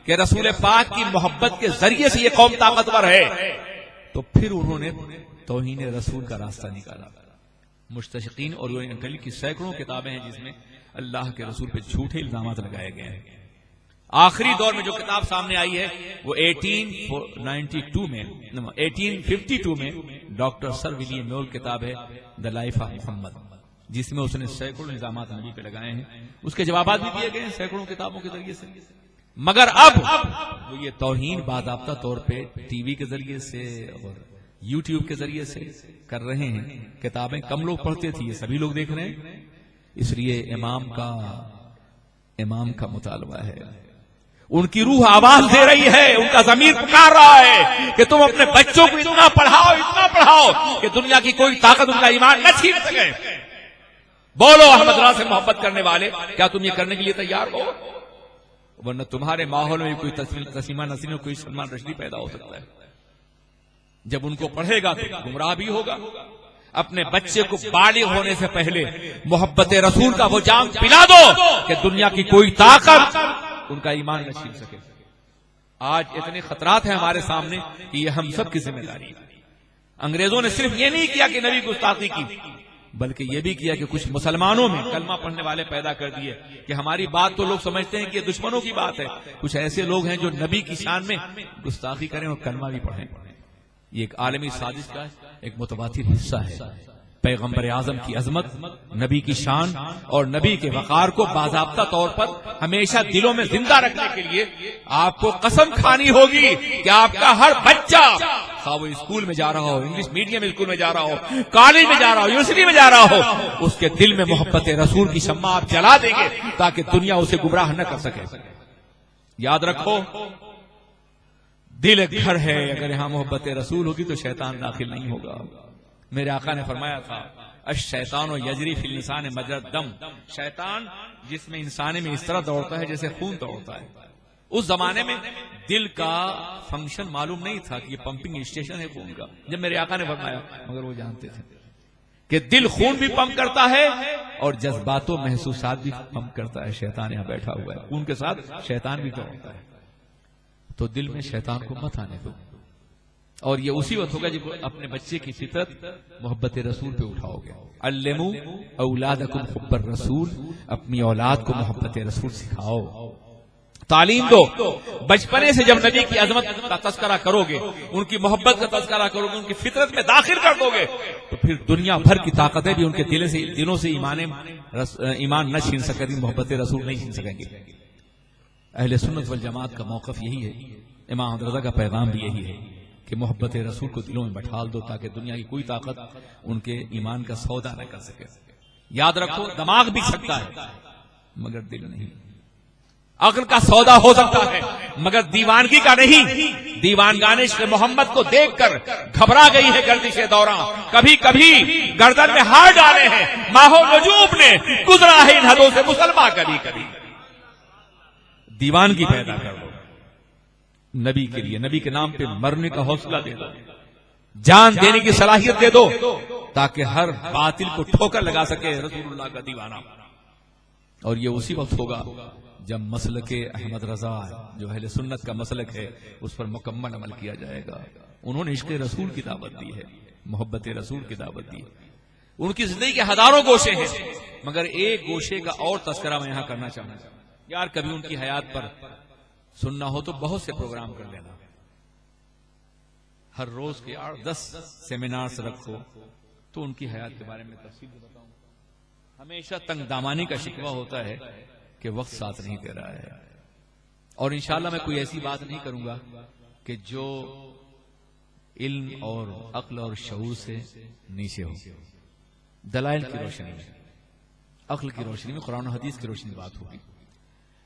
[SPEAKER 1] کہ رسول پاک کی محبت کے ذریعے سے یہ قوم طاقتور ہے تو پھر انہوں نے توہین رسول کا راستہ نکالا۔ مستشرقین اور انکلی کی سینکڑوں کتابیں ہیں جس میں اللہ کے رسول پہ جھوٹے الزامات لگائے گئے ہیں۔ آخری دور میں جو کتاب سامنے آئی ہے وہ 1852 میں ڈاکٹر سر ولیم میول کتاب ہے دا لائف آف محمد، جس میں اس نے سینکڑوں الزامات نبی پہ لگائے ہیں۔ اس کے جوابات بھی دیے گئے ہیں سینکڑوں کتابوں کے ذریعے سے۔ مگر اب وہ یہ توہین باضابطہ طور پہ ٹی وی کے ذریعے سے اور یوٹیوب کے ذریعے سے کر رہے ہیں۔ کتابیں کم لوگ پڑھتے تھے، یہ سبھی لوگ دیکھ رہے ہیں۔ اس لیے امام کا مطالبہ ہے، ان کی روح آواز دے رہی ہے، ان کا ضمیر پکار رہا ہے کہ تم اپنے بچوں کو اتنا پڑھاؤ کہ دنیا کی کوئی طاقت ان کا ایمان نہ چھین سکے۔ بولو احمد رضا سے محبت کرنے والے، کیا تم یہ کرنے کے لیے تیار ہو؟ ورنہ تمہارے ماحول میں کوئی تسلیمہ نسرین اور کوئی سلمان رشدی پیدا ہو سکتا ہے۔ جب ان کو پڑھے گا تو گمراہ بھی ہوگا۔ اپنے بچے کو بالغ ہونے سے پہلے محبت رسول کا وہ جام پلا دو کہ دنیا کی کوئی طاقت ان کا ایمان نہ چھین سکے۔ آج اتنے خطرات ہیں ہمارے سامنے کہ یہ ہم سب کی ذمہ داری ہے۔ انگریزوں نے صرف یہ نہیں کیا کہ نبی گستاخی کی، بلکہ یہ بھی کیا کہ کچھ مسلمانوں میں کلمہ پڑھنے والے پیدا کر دیے کہ ہماری بات تو لوگ سمجھتے ہیں کہ یہ دشمنوں کی بات ہے، کچھ ایسے لوگ ہیں جو نبی کی شان میں گستاخی کریں اور کلمہ بھی پڑھیں۔ یہ ایک عالمی سازش کا ایک متواتر حصہ ہے۔ پیغمبر اعظم کی عظمت، نبی کی شان اور نبی کے وقار کو باضابطہ طور پر ہمیشہ دلوں میں زندہ رکھنے کے لیے آپ کو قسم کھانی ہوگی کہ آپ کا ہر بچہ، خواہ وہ اسکول میں جا رہا ہو، انگلش میڈیم اسکول میں جا رہا ہو، کالج میں جا رہا ہو، یونیورسٹی میں جا رہا ہو، اس کے دل میں محبت رسول کی شمع آپ جلا دیں گے تاکہ دنیا اسے گمراہ نہ کر سکے۔ یاد رکھو، دل ایک گھر ہے، اگر یہاں محبت رسول ہوگی تو شیطان داخل نہیں ہوگا۔ میرے آقا نے فرمایا تھا الشیطان یجری فی الانسان مجرى الدم، شیطان جس میں انسان میں اس طرح دوڑتا ہے جیسے خون دوڑتا ہے۔ اس زمانے میں دل کا فنکشن معلوم نہیں تھا کہ یہ پمپنگ اسٹیشن ہے خون کا، جب میرے آقا نے فرمایا، مگر وہ جانتے تھے کہ دل خون بھی پمپ کرتا ہے اور جذبات و محسوسات بھی پمپ کرتا ہے۔ شیطان یہاں بیٹھا ہوا ہے، خون کے ساتھ شیطان بھی دوڑتا ہے، تو دل میں شیطان کو مت آنے دو۔ اور یہ اسی وقت ہوگا جب اپنے بچے کی فطرت محبت رسول پہ اٹھاؤ گے۔ علموا اولادکم حب الرسول، اپنی اولاد کو محبت رسول سکھاؤ، تعلیم دو۔ بچپنے سے جب نبی کی عظمت کا تذکرہ کرو گے، ان کی محبت کا تذکرہ کرو گے، ان کی فطرت میں داخل کر دو گے تو پھر دنیا بھر کی طاقتیں بھی ان کے دلوں سے ایمان نہ چھین سکیں، محبت رسول نہیں چھین سکیں گے۔ اہل سنت والجماعت کا موقف یہی ہے، امام رضا کا پیغام بھی یہی ہے کہ محبت رسول کو دلوں میں بٹھال دو تاکہ دنیا کی کوئی طاقت ان کے ایمان کا سودا نہ کر سکے۔ یاد رکھو، دماغ بھی سکتا ہے مگر دل نہیں۔ عقل کا سودا ہو سکتا ہے
[SPEAKER 2] مگر دیوانگی کا نہیں. دیوانگان عشق محمد کو دیکھ کر گھبرا گئی ہے گردش دوراں. کبھی کبھی گردن میں ہار ڈالے ہیں ماہ و نجوم نے, گزرا ہے ان حدوں سے مسلمان کبھی کبھی. دیوانگی پیدا کر دو نبی کے لیے, نبی کے نام پہ مرنے کا حوصلہ دے دو, جان دینے کی صلاحیت دے دو, تاکہ ہر باطل کو ٹھوکر لگا سکے رسول اللہ کا دیوانہ. اور یہ اسی وقت ہوگا جب مسلک احمد رضا جو اہل سنت کا مسلک ہے اس پر مکمل عمل کیا جائے گا. انہوں نے عشق رسول کی دعوت دی ہے, محبت رسول کی دعوت دی ہے. ان کی زندگی کے ہزاروں گوشے ہیں, مگر ایک گوشے کا اور تذکرہ میں یہاں کرنا چاہوں گا. یار کبھی ان کی حیات پر سننا ہو تو بہت سے پروگرام کر لینا, ہر روز کے 8-10 سیمینارز رکھو تو ان کی حیات کے بارے میں تفصیل بتاؤں. ہمیشہ تنگ دامانی کا شکوہ ہوتا ہے کہ وقت ساتھ نہیں دے رہا ہے, اور انشاءاللہ میں کوئی ایسی بات نہیں کروں گا کہ جو علم اور عقل اور شعور سے نیچے ہو. دلائل کی روشنی میں, عقل کی روشنی میں, قرآن و حدیث کی روشنی میں بات ہوگی.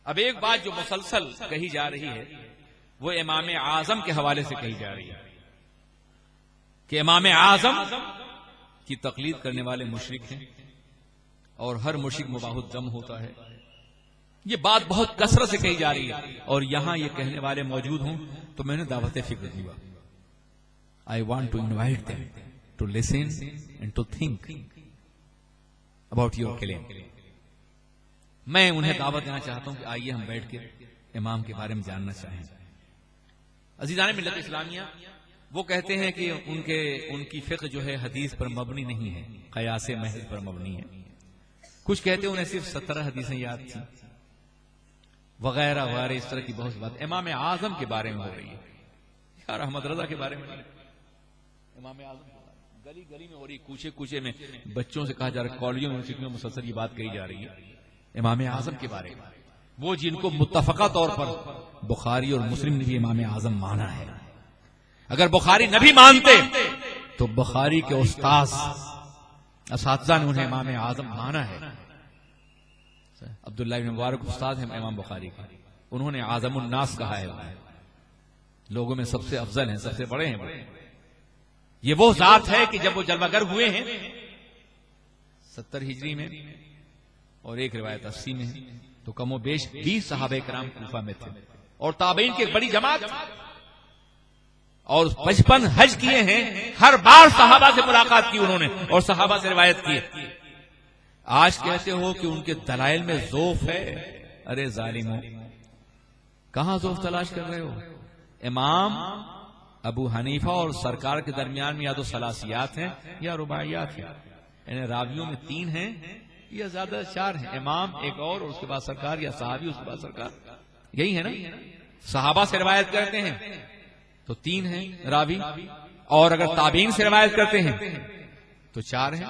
[SPEAKER 2] اب ایک بات جو مسلسل کہی جا رہی ہے وہ امام اعظم کے حوالے سے کہی جا رہی ہے کہ امام اعظم کی تقلید کرنے والے مشرک ہیں اور ہر مشرک مباح الدم ہوتا ہے. یہ بات بہت کثرت سے کہی جا رہی ہے, اور یہاں یہ کہنے والے موجود ہوں تو میں نے دعوت فکر دی. I want to invite them to listen and to think about your claim. میں انہیں دعوت دینا چاہتا ہوں کہ آئیے ہم بیٹھ کے امام کے بارے میں جاننا چاہیں. عزیزان ملت اسلامیہ, وہ کہتے ہیں کہ ان کی فقہ جو ہے حدیث پر مبنی نہیں ہے, قیاس محض پر مبنی ہے. کچھ کہتے ہیں انہیں صرف 17 حدیثیں یاد تھیں وغیرہ وغیرہ, اس طرح کی بہت بات امام اعظم کے بارے میں ہو رہی ہے. یار احمد رضا کے بارے میں نہیں, امام اعظم گلی گلی میں ہو رہی, کوچے کوچے میں بچوں سے کہا جا رہا ہے, کالجوں یونیورسٹی میں مسلسل یہ بات کہی جا رہی ہے امام اعظم کے بارے میں. وہ جن کو متفقہ طور پر بخاری اور مسلم نے بھی امام اعظم مانا ہے. اگر بخاری نہ بھی مانتے تو بخاری کے استاذ اساتذہ نے انہیں امام اعظم مانا ہے. عبداللہ بن مبارک استاد ہیں امام بخاری کا, انہوں نے اعظم الناس کہا ہے, لوگوں میں سب سے افضل ہیں, سب سے بڑے ہیں. یہ وہ ذات ہے کہ جب وہ جلوہ گر ہوئے ہیں 70 ہجری میں اور ایک روایت 80 میں, تو کم و بیش 20 صحابہ کرام کوفہ میں تھے اور تابعین کی ایک بڑی جماعت, اور 55 حج کیے ہیں. ہر بار صحابہ سے ملاقات کی انہوں نے اور صحابہ سے روایت کی. آج کہتے ہو کہ ان کے دلائل میں ذوف ہے. ارے ظالموں, کہاں ذوف تلاش کر رہے ہو؟ امام ابو حنیفہ اور سرکار کے درمیان میں یا تو ثلاثیات ہیں یا رباعیات ہیں, یعنی راویوں میں 3 ہیں یا زیادہ 4 ہیں, امام ایک اور اس کے بعد سرکار, یا صحابی اس کے بعد سرکار, یہی ہے نا. صحابہ سے روایت کرتے ہیں تو 3 ہیں راوی, اور اگر تابعین سے روایت کرتے ہیں تو 4 ہیں.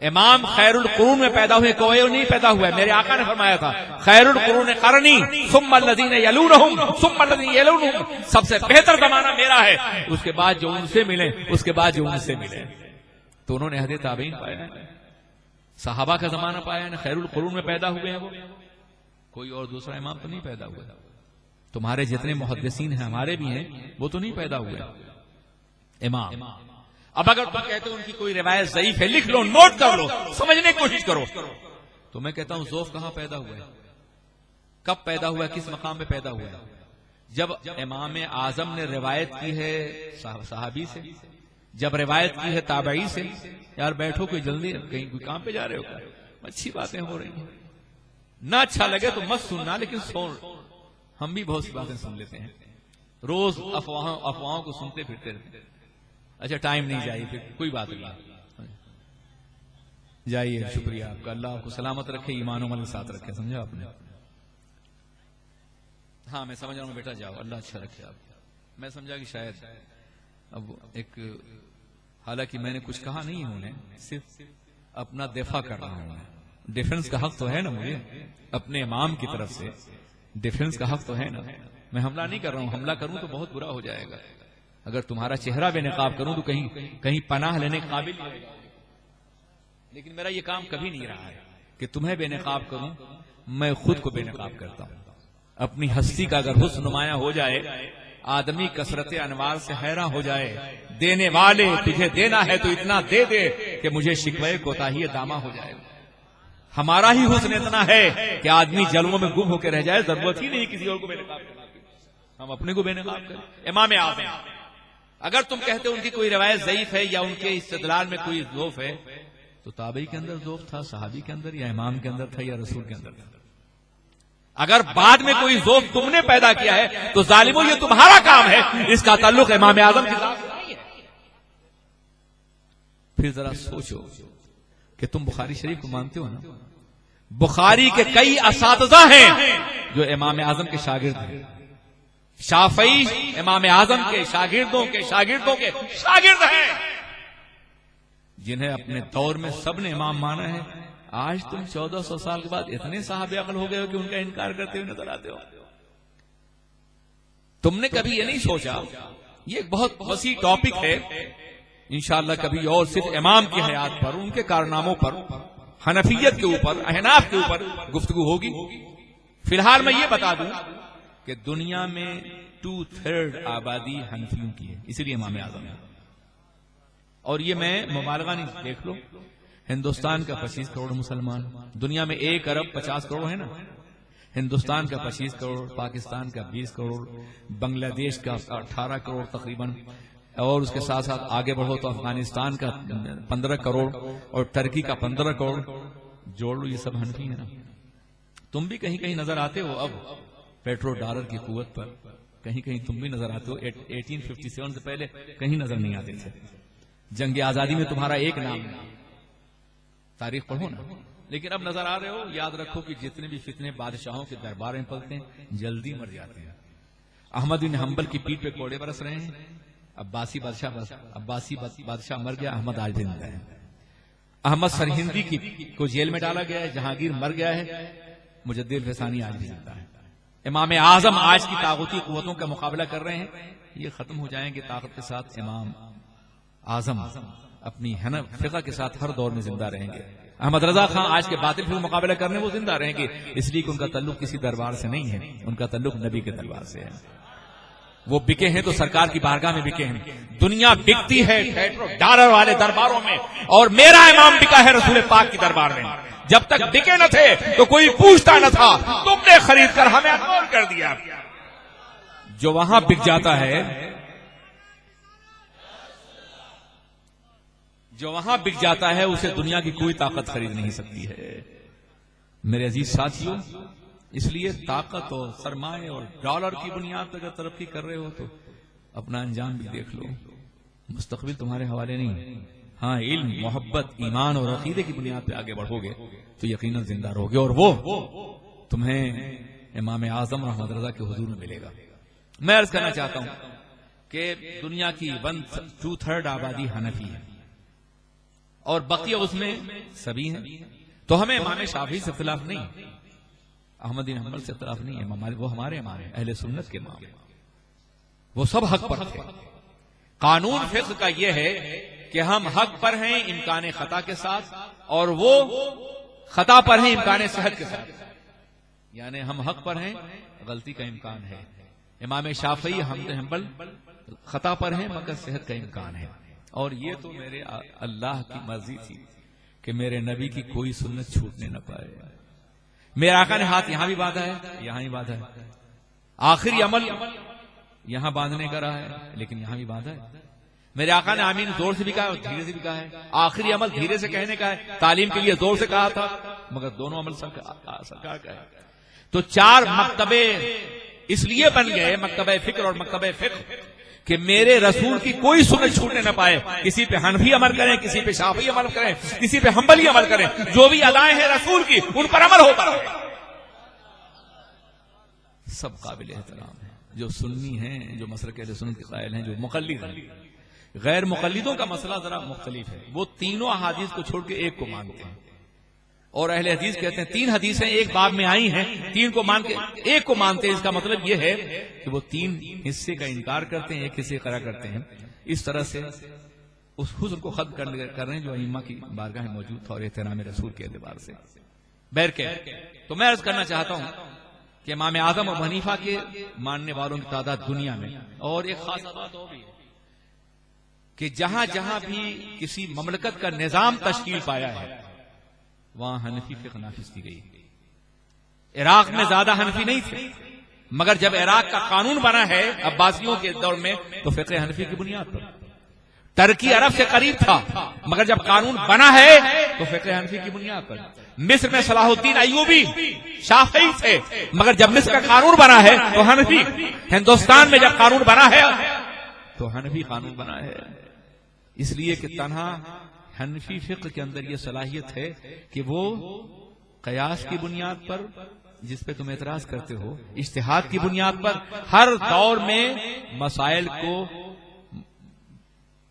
[SPEAKER 2] امام خیر القرون میں پیدا ہوئے, کوئی نہیں پیدا ہوا ہے. میرے آقا نے فرمایا تھا خیر القرون قرنی ثم الذین یلونہم ثم الذین یلونہم, سب سے بہتر زمانہ میرا ہے, اس کے بعد جو ان سے ملے, اس کے بعد جو ان سے ملے. تو انہوں نے عہد تابعین پایا ہے, صحابہ کا زمانہ پایا ہے, خیر القرون میں پیدا ہوئے ہیں. وہ کوئی اور دوسرا امام تو نہیں پیدا ہوا. تمہارے جتنے محدثین ہیں ہمارے بھی ہیں, وہ تو نہیں پیدا ہوئے امام. اب اگر تم کہتے ہو ان کی کوئی روایت ضعیف ہے, لکھ لو, نوٹ کر لو, سمجھنے کی کوشش کرو. تو میں کہتا ہوں ذوف کہاں پیدا ہوا ہے, کب پیدا ہوا ہے, کس مقام پہ پیدا ہوا ہے؟ جب امام اعظم نے روایت کی ہے صحابی سے, جب روایت کی ہے تابعی سے. یار بیٹھو, کوئی جلدی, کہیں کوئی کام پہ جا رہے ہو, اچھی باتیں ہو رہی ہیں, نہ اچھا لگے تو مت سننا, لیکن سن. ہم بھی بہت سی باتیں سن لیتے ہیں, روز افواہوں کو سنتے پھرتے رہتے. اچھا ٹائم نہیں جائیے, پھر کوئی بات نہیں, جائیے. شکریہ آپ کا, اللہ آپ کو سلامت رکھے, ایمان و عمل کے ساتھ رکھے. سمجھا آپ نے؟ ہاں میں سمجھ رہا ہوں بیٹا, جاؤ, اللہ اچھا رکھے آپ. میں سمجھا کہ شاید اب ایک, حالانکہ میں نے کچھ کہا نہیں ہوں, صرف اپنا دفاع کر رہا ہوں. ڈیفنس کا حق تو ہے نا مجھے, اپنے امام کی طرف سے ڈیفنس کا حق تو ہے نا. میں حملہ نہیں کر رہا ہوں, حملہ کروں تو بہت برا ہو جائے گا. اگر تمہارا چہرہ بے نقاب کروں تو کہیں پناہ لینے کے قابل نہیں ہوگا. لیکن میرا یہ کام کبھی نہیں رہا ہے کہ تمہیں بے نقاب کروں, میں خود کو بے نقاب کرتا ہوں. اپنی ہستی کا اگر حسن نمایاں ہو جائے، آدمی کثرت انوار سے حیران ہو جائے. دینے والے تجھے دینا ہے تو اتنا دے دے کہ مجھے شکوے کوتاہی دامہ ہو جائے. ہمارا ہی حسن اتنا ہے کہ آدمی جلووں میں گم ہو کے رہ جائے، ضرورت ہی نہیں کسی اور کو بے نقاب کرنے کی، ہم اپنے کو بے نقاب کریں. امام اعظم، اگر تم کہتے ان کی کوئی روایت ضعیف ہے یا ان کے استدلال میں کوئی ضعف ہے، تو تابعی کے اندر ضعف تھا، صحابی کے اندر یا امام کے اندر تھا یا رسول کے اندر تھا؟ اگر بعد میں کوئی ذوق تم نے پیدا کیا ہے تو ظالموں یہ تمہارا کام ہے، اس کا تعلق امام اعظم کی ذات سے نہیں ہے. پھر ذرا سوچو کہ تم بخاری شریف کو مانتے ہو نا؟ بخاری کے کئی اساتذہ ہیں جو امام اعظم کے شاگرد ہیں. شافعی امام اعظم کے شاگردوں کے شاگردوں کے شاگرد ہیں، جنہیں اپنے دور میں سب نے امام مانا ہے. آج تم 1400 سال کے بعد اتنے صاحب عقل ہو گئے ہو کہ ان کا انکار کرتے ہوئے نظر آتے ہو. تم نے کبھی یہ نہیں سوچا، یہ ایک بہت وسیع ٹاپک ہے، انشاءاللہ کبھی اور صرف امام کی حیات پر، ان کے کارناموں پر، حنفیت کے اوپر، احناف کے اوپر گفتگو ہوگی. فی الحال میں یہ بتا دوں کہ دنیا میں 2/3 آبادی حنفیوں کی ہے، اسی لیے امام اعظم ہے. اور یہ میں مبالغہ نہیں، دیکھ لو، ہندوستان کا 25 کروڑ مسلمان، دنیا میں 1 ارب 50 کروڑ ہے نا. ہندوستان کا 25 کروڑ، پاکستان کا 20 کروڑ، بنگلہ دیش کا 18 کروڑ تقریباً، اور اس کے ساتھ ساتھ آگے بڑھو تو افغانستان کا 15 کروڑ اور ترکی کا 15 کروڑ، جوڑ لو، یہ سب حنفی ہیں نا. تم بھی کہیں کہیں نظر آتے ہو، اب پیٹرو ڈالر کی قوت پر کہیں کہیں تم بھی نظر آتے ہو. 1857 سے پہلے کہیں نظر نہیں آتے تھے. جنگ آزادی میں تمہارا ایک نام نہیں، تاریخ پڑھو نا. لیکن اب نظر آ رہے ہو. یاد رکھو کہ جتنے بھی فتنے بادشاہوں کے دربار میں پلتے ہیں جلدی مر جاتے ہیں. احمد بن حنبل کی پیٹھ پہ کوڑے برس رہے ہیں. عباسی بادشاہ مر گیا، احمد آج بھی زندہ ہے. احمد سرہندی کو جیل میں ڈالا گیا ہے، جہانگیر مر گیا ہے، مجدد الفسانی آج بھی زندہ ہے. امام اعظم آج کی طاغوتی قوتوں کا مقابلہ کر رہے ہیں، یہ ختم ہو جائیں گے طاقت کے ساتھ. امام اعظم اپنی حنف فقہ کے ساتھ ہر دور میں زندہ رہیں گے. احمد رضا خان آج کے باطل پھر مقابلہ کرنے وہ زندہ رہیں گے، اس لیے کہ ان کا تعلق کسی دربار سے نہیں ہے، ان کا تعلق نبی کے دربار سے ہے. وہ بکے ہیں تو سرکار کی بارگاہ میں بکے ہیں. دنیا بکتی ہے ڈالر والے درباروں میں، اور میرا امام بکا ہے رسول پاک کی دربار میں. جب تک بکے نہ تھے تو کوئی پوچھتا نہ تھا، تم نے خرید کر ہمیں انمول کر دیا. جو وہاں بک جاتا ہے، جو وہاں بک جاتا ہے، اسے دنیا کی کوئی طاقت خرید نہیں سکتی ہے. میرے عزیز ساتھیوں، اس لیے طاقت اور سرمایہ اور ڈالر کی بنیاد پر اگر ترقی کر رہے ہو تو اپنا انجام بھی دیکھ لو. مستقبل تمہارے حوالے نہیں. ہاں، علم، محبت، ایمان اور عقیدے کی بنیاد پہ آگے بڑھو گے تو یقیناً زندہ رہو گے، اور وہ تمہیں امام اعظم رحمت رضا کے حضور میں ملے گا. میں عرض کرنا چاہتا ہوں کہ دنیا کی 1/2 آبادی حنفی ہے اور بقیہ اس میں سبھی ہیں. تو ہمیں امام شافعی سے اختلاف نہیں، احمد بن حنبل سے اختلاف نہیں ہے. وہ ہمارے امام ہیں، اہل سنت کے امام ہیں. وہ سب حق پر تھے. قانون فقہ کا یہ ہے کہ ہم حق پر ہیں امکان خطا کے ساتھ، اور وہ خطا پر ہیں امکان صحت کے ساتھ. یعنی ہم حق پر ہیں، غلطی کا امکان ہے. امام شافعی، احمد بن حنبل خطا پر ہیں مگر صحت کا امکان ہے. اور یہ تو میرے اللہ کی مرضی تھی کہ میرے نبی کی کوئی سنت چھوٹنے نہ پائے. میرے آقا نے ہاتھ یہاں بھی باندھا ہے، یہاں ہی باندھا ہے. آخری عمل یہاں باندھنے کا رہا ہے لیکن یہاں بھی باندھا ہے. میرے آقا نے آمین زور سے بھی کہا اور دھیرے سے بھی کہا ہے. آخری عمل دھیرے سے کہنے کا ہے، تعلیم کے لیے زور سے کہا تھا مگر دونوں عمل سرکار کا ہے. تو 4 مکتبے اس لیے بن گئے، مکتبہ فکر اور مکتبہ فقہ، کہ میرے رسول کی کوئی سنت چھوٹنے نہ پائے. کسی پہ حنفی عمل کریں، کسی پہ شافعی عمل کریں، کسی پہ حنبلی عمل کریں، جو بھی ادائیں ہیں رسول کی ان پر عمل ہوتا رہے. سب قابل احترام ہیں، جو سنی ہیں، جو مسلک اہل سنت کے قائل ہیں، جو مقلد ہیں. غیر مقلدوں کا مسئلہ ذرا مختلف ہے. وہ تینوں احادیث کو چھوڑ کے ایک کو مانتے ہیں، اور اہل حدیث کہتے ہیں 3 حدیثیں ایک باب میں آئی ہیں، 3 کو مان کے ایک کو مانتے ہیں. اس کا مطلب یہ ہے کہ وہ 3 حصے کا انکار کرتے ہیں، ایک حصے قرار کرتے ہیں. اس طرح سے اس حضر کو ختم کر رہے ہیں جو ائمہ کی بارگاہ میں موجود تھا اور احترام رسول کے اعتبار سے. بہرکیف تو میں عرض کرنا چاہتا ہوں کہ امام اعظم ابو حنیفہ کے ماننے والوں کی تعداد دنیا میں، اور ایک خاص بات اور بھی ہے کہ جہاں جہاں بھی کسی مملکت کا نظام تشکیل پایا ہے وہاں حنفی فقہ نافذ کی گئی. عراق میں زیادہ حنفی نہیں تھے، مگر جب عراق کا قانون بنا ہے عباسیوں کے دور میں تو فقہ حنفی کی بنیاد پر. ترکی عرب سے قریب تھا، مگر جب قانون بنا ہے تو فقہ حنفی کی بنیاد پر. مصر میں صلاح الدین ایوبی شافعی تھے، مگر جب مصر کا قانون بنا ہے تو حنفی. ہندوستان میں جب قانون بنا ہے تو حنفی قانون بنا ہے. اس لیے کہ تنہا حنفی فقہ کے اندر یہ صلاحیت ہے کہ وہ قیاس کی بنیاد پر، جس پہ تم اعتراض کرتے ہو، اجتہاد کی بنیاد پر ہر دور میں مسائل کو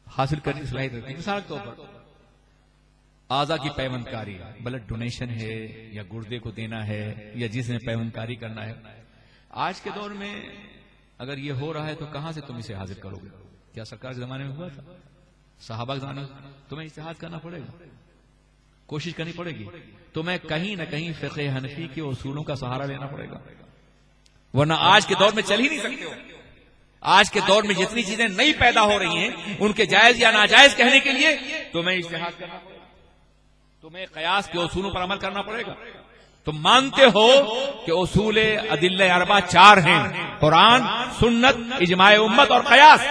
[SPEAKER 2] حاصل کرنے کی صلاحیت رکھتی ہے. مثال کے طور پر اعضاء کی پیوند کاری، بلڈ ڈونیشن ہے یا گردے کو دینا ہے یا جس نے پیوند کاری کرنا ہے. آج کے دور میں اگر یہ ہو رہا ہے تو کہاں سے تم اسے حاضر کرو گے؟ کیا سرکار کے زمانے میں ہوا تھا؟ صحابہ کے زمانے میں تمہیں اجتہاد کرنا پڑے گا، کوشش کرنی پڑے گی. تمہیں کہیں نہ کہیں فقہ حنفی کے اصولوں کا سہارا لینا پڑے گا، ورنہ آج کے دور میں چل ہی نہیں سکتے ہو. آج کے دور میں جتنی چیزیں نئی پیدا ہو رہی ہیں ان کے جائز یا ناجائز کہنے کے لیے تمہیں اجتہاد کرنا پڑے گا، تمہیں قیاس کے اصولوں پر عمل کرنا پڑے گا. تم مانتے ہو کہ اصول ادلہ اربعہ 4 ہیں، قرآن، سنت، اجماع امت اور قیاس.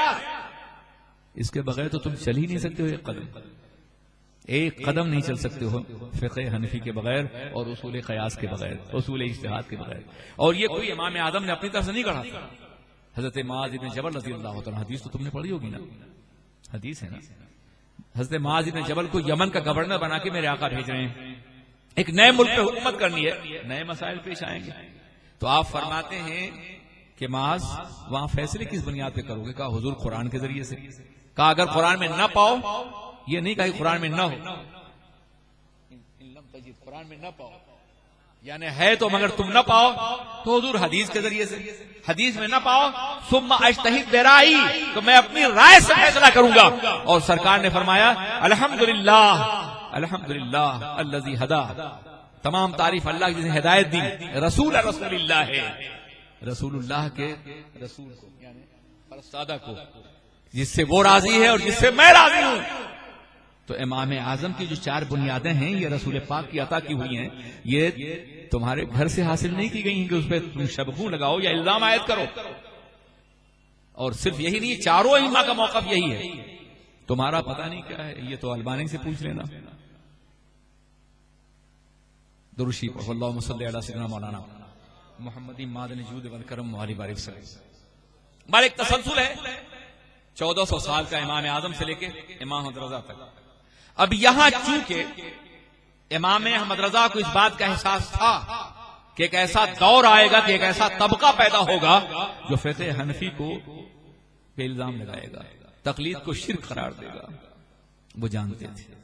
[SPEAKER 2] اس کے بغیر تو تم چل ہی نہیں سکتے ہو. ایک قدم نہیں چل سکتے ہو فقہ حنفی کے بغیر اور اصول قیاس کے بغیر، اصول اجتہاد کے بغیر. اور یہ کوئی امام اعظم نے اپنی طرف سے نہیں کہا. حضرت معاذ بن جبل رضی اللہ عنہ، حدیث تو تم نے پڑھی ہوگی نا، حدیث ہے نا. حضرت معاذ بن جبل کو یمن کا گورنر بنا کے میرے آقا بھیج رہے ہیں. ایک نئے ملک پہ حکومت کرنی ہے، نئے مسائل پیش آئیں گے. تو آپ فرماتے ہیں کہ معاذ وہاں فیصلے کس بنیاد پہ کرو گے؟ کہا حضور قرآن کے ذریعے سے. کہا اگر قرآن میں نہ پاؤ، یہ نہیں کہا کہ قرآن میں نہ ہو، قرآن میں نہ پاؤ یعنی ہے تو مگر تم نہ پاؤ تو حضور حدیث کے ذریعے سے. حدیث میں نہ پاؤ ثم اجتہد برائی، تو میں اپنی رائے سے فیصلہ کروں گا. اور سرکار نے فرمایا الحمدللہ الحمدللہ الذی ہدا، تمام تعریف اللہ کی جس نے ہدایت دی. رسول اللہ ہے، رسول اللہ کے رسول کو یعنی فرستادہ کو، جس سے وہ راضی ہے اور جس سے میں راضی ہوں. تو امام اعظم کی جو 4 بنیادیں ہیں یہ رسول پاک کی عطا کی ہوئی ہیں، یہ تمہارے گھر سے حاصل نہیں کی گئی ہیں کہ اس پہ تم شبخوں لگاؤ یا الزام عائد کرو. اور صرف یہی نہیں، چاروں ائمہ کا موقف یہی ہے. تمہارا پتہ نہیں کیا ہے، یہ تو البانی سے پوچھ لینا. درشی اللہم صلی علی سیدنا مولانا محمد معدن جود والکرم وعلی بارک وسلم. ہمارا ایک تسلسل ہے 1400 سال کا امام اعظم سے لے کے امام احمد رضا تک. اب یہاں چونکہ امام احمد رضا کو اس بات کا احساس تھا کہ ایک ایسا دور آئے گا کہ ایک ایسا طبقہ پیدا ہوگا جو فقہ حنفی کو بے الزام لگائے گا، تقلید کو شرک قرار دے گا. وہ جانتے تھے.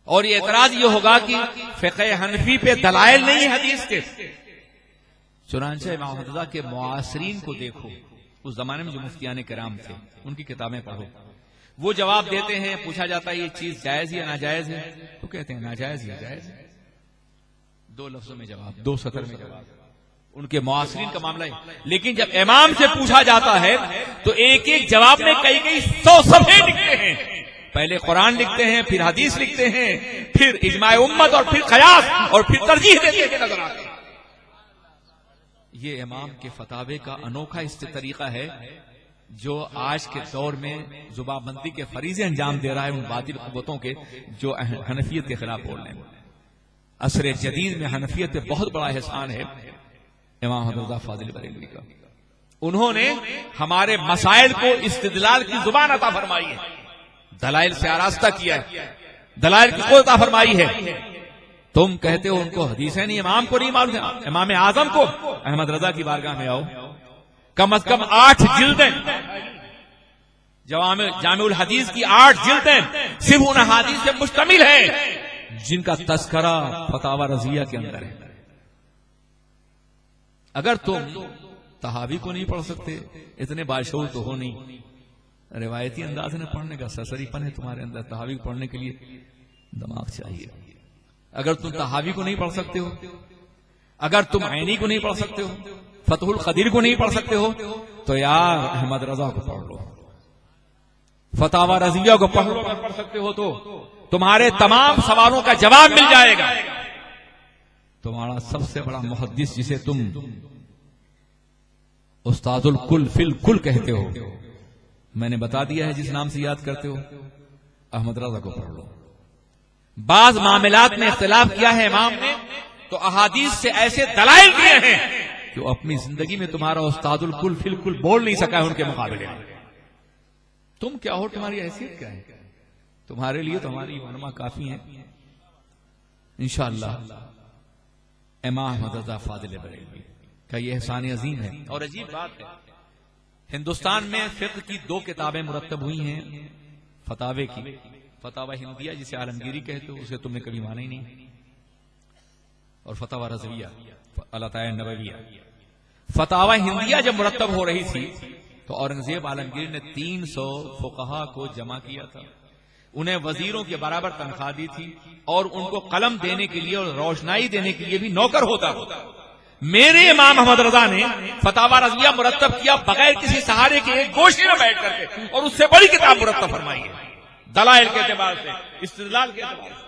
[SPEAKER 2] اور یہ اعتراض یہ ہوگا کہ فقہ حنفی پہ دلائل نہیں حدیث کے. چنانچہ امام احمد رضا کے معاصرین کو دیکھو، اس زمانے میں جو مفتیان کرام تھے ان کی کتابیں پڑھو. وہ جواب دیتے ہیں، پوچھا جاتا ہے یہ چیز جائز یا ناجائز ہے تو کہتے ہیں ناجائز یا جائز ہے. 2 لفظوں میں جواب، 2 سطر میں جواب. ان کے معاصرین کا معاملہ ہے. لیکن جب امام سے پوچھا جاتا ہے تو ایک ایک جواب میں کئی 100 صفحے لکھتے ہیں. پہلے قرآن لکھتے ہیں، پھر حدیث لکھتے ہیں، پھر اجماع امت اور پھر قیاس اور پھر ترجیح دیتے ہیں نظر آتے ہیں. یہ امام کے فتاوے کا انوکھا اس طریقہ ہے جو آج کے دور میں زبان بندی کے فریضے انجام دے رہا ہے ان باطل قوتوں کے جو حنفیت کے خلاف بول رہے ہیں. عصر جدید میں حنفیت پہ بہت بڑا احسان ہے امام احمد رضا فاضل بریلوی کا. انہوں نے ہمارے مسائل کو استدلال کی زبان عطا فرمائی ہے، دلائل سے آراستہ کیا ہے، دلائل کی قوت عطا فرمائی ہے. تم کہتے ہو ان کو حدیثیں نہیں، امام کو نہیں معلوم ہے. امام اعظم کو احمد رضا کی بارگاہ میں آؤ، کم از کم 8 جلدیں، جامع الحدیث کی 8 جلدیں صرف ان احادیث سے مشتمل ہیں جن کا تذکرہ فتاوی رضیہ کے اندر ہے. اگر تم طحاوی کو نہیں پڑھ سکتے، اتنے باشعور تو ہو نہیں، روایتی انداز میں پڑھنے کا سرسری پن ہے تمہارے اندر. طحاوی کو پڑھنے کے لیے دماغ چاہیے. اگر تم طحاوی کو نہیں پڑھ سکتے ہو اگر تم عینی کو نہیں پڑھ سکتے ہو، فتح القدیر کو نہیں پڑھ سکتے ہو، تو یار احمد رضا کو پڑھ لو، فتاوی رضویہ کو پڑھ لو۔ اگر پڑھ سکتے ہو تو تمہارے تمام سوالوں کا جواب مل جائے گا۔ تمہارا سب سے بڑا محدث جسے تم استاد الکل فی الکل کہتے ہو، میں نے بتا دیا ہے جس نام سے یاد کرتے ہو، احمد رضا کو پڑھ لو۔ بعض معاملات میں اختلاف کیا ہے امام نے تو احادیث سے ایسے دلائل دیے ہیں کہ وہ اپنی زندگی میں تمہارا استاد الکل فی الکل بول نہیں سکا ہے ان کے مقابلے میں۔ تم کیا ہو، تمہاری حیثیت کیا ہے؟ تمہارے لیے تو ہماری علماء کافی ہیں۔ انشاءاللہ امام احمد رضا فاضل بریلوی کا یہ احسان عظیم ہے۔ اور عجیب بات ہے، ہندوستان میں فقہ کی 2 کتابیں مرتب ہوئی ہیں فتاوی کی، فتاوی ہندیہ جسے عالمگیری کہتے ہو، اسے تم نے کبھی مانا ہی نہیں، اور فتاوی رضویہ العطایا نبویہ۔ فتاوی ہندیہ جب مرتب ہو رہی تھی تو اورنگزیب عالمگیر نے 300 فقہا کو جمع کیا تھا، انہیں وزیروں کے برابر تنخواہ دی تھی، اور ان کو قلم دینے کے لیے اور روشنائی دینے کے لیے بھی نوکر ہوتا تھا۔ میرے امام احمد رضا نے فتاوی رضویہ مرتب کیا بغیر کسی سہارے کے، ایک گوشے میں بیٹھ کر کے، اور اس سے بڑی کتاب مرتب فرمائی ہے دلائل کے اعتبار سے، استدلال کے اعتبار سے۔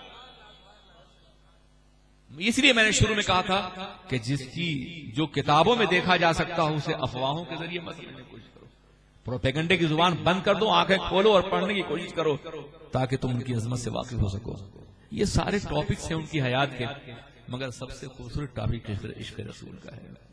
[SPEAKER 2] اس لیے میں نے شروع میں کہا تھا کہ جس کی جو کتابوں میں دیکھا جا سکتا ہو اسے افواہوں کے ذریعے مت لینے کی کوشش کرو، پروپیگنڈے کی زبان بند کر دو، آنکھیں کھولو اور پڑھنے کی کوشش کرو تاکہ تم ان کی عظمت سے واقف ہو سکو۔ یہ سارے ٹاپکس ہیں ان کی حیات کے، مگر سب سے خوبصورت ٹاپک عشق رسول کا ہے۔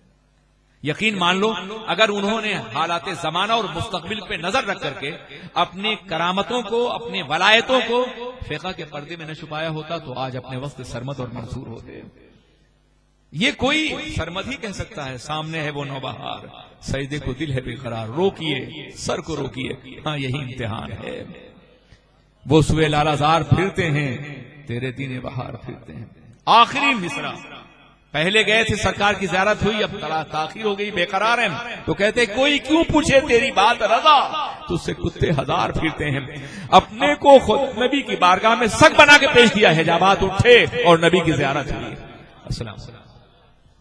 [SPEAKER 2] یقین مان لو اگر انہوں نے حالات زمانہ اور مستقبل پہ نظر رکھ کر کے اپنی کرامتوں کو، اپنی ولایتوں کو فقہ کے پردے میں نہ چھپایا ہوتا تو آج اپنے وقت سرمد اور منصور ہوتے۔ یہ کوئی سرمد ہی کہہ سکتا ہے، سامنے ہے وہ نوبہار، سجدے کو دل ہے بے قرار، روکیے سر کو روکیے، ہاں یہی امتحان ہے۔ وہ سوئے لالہ زار پھرتے ہیں، تیرے دین بہار پھرتے ہیں۔ آخری مصرع، پہلے گئے تھے سرکار کی زیارت ہوئی، اب تاخیر ہو گئی، بے قرار ہیں، تو کہتے کوئی کیوں پوچھے تیری بات رضا، تجھ سے کتے ہزار پھرتے ہیں۔ اپنے کو خود نبی کی بارگاہ میں سگ بنا کے پیش کیا، حجابات اٹھے اور نبی کی زیارت ہوئی۔ السلام علیکم۔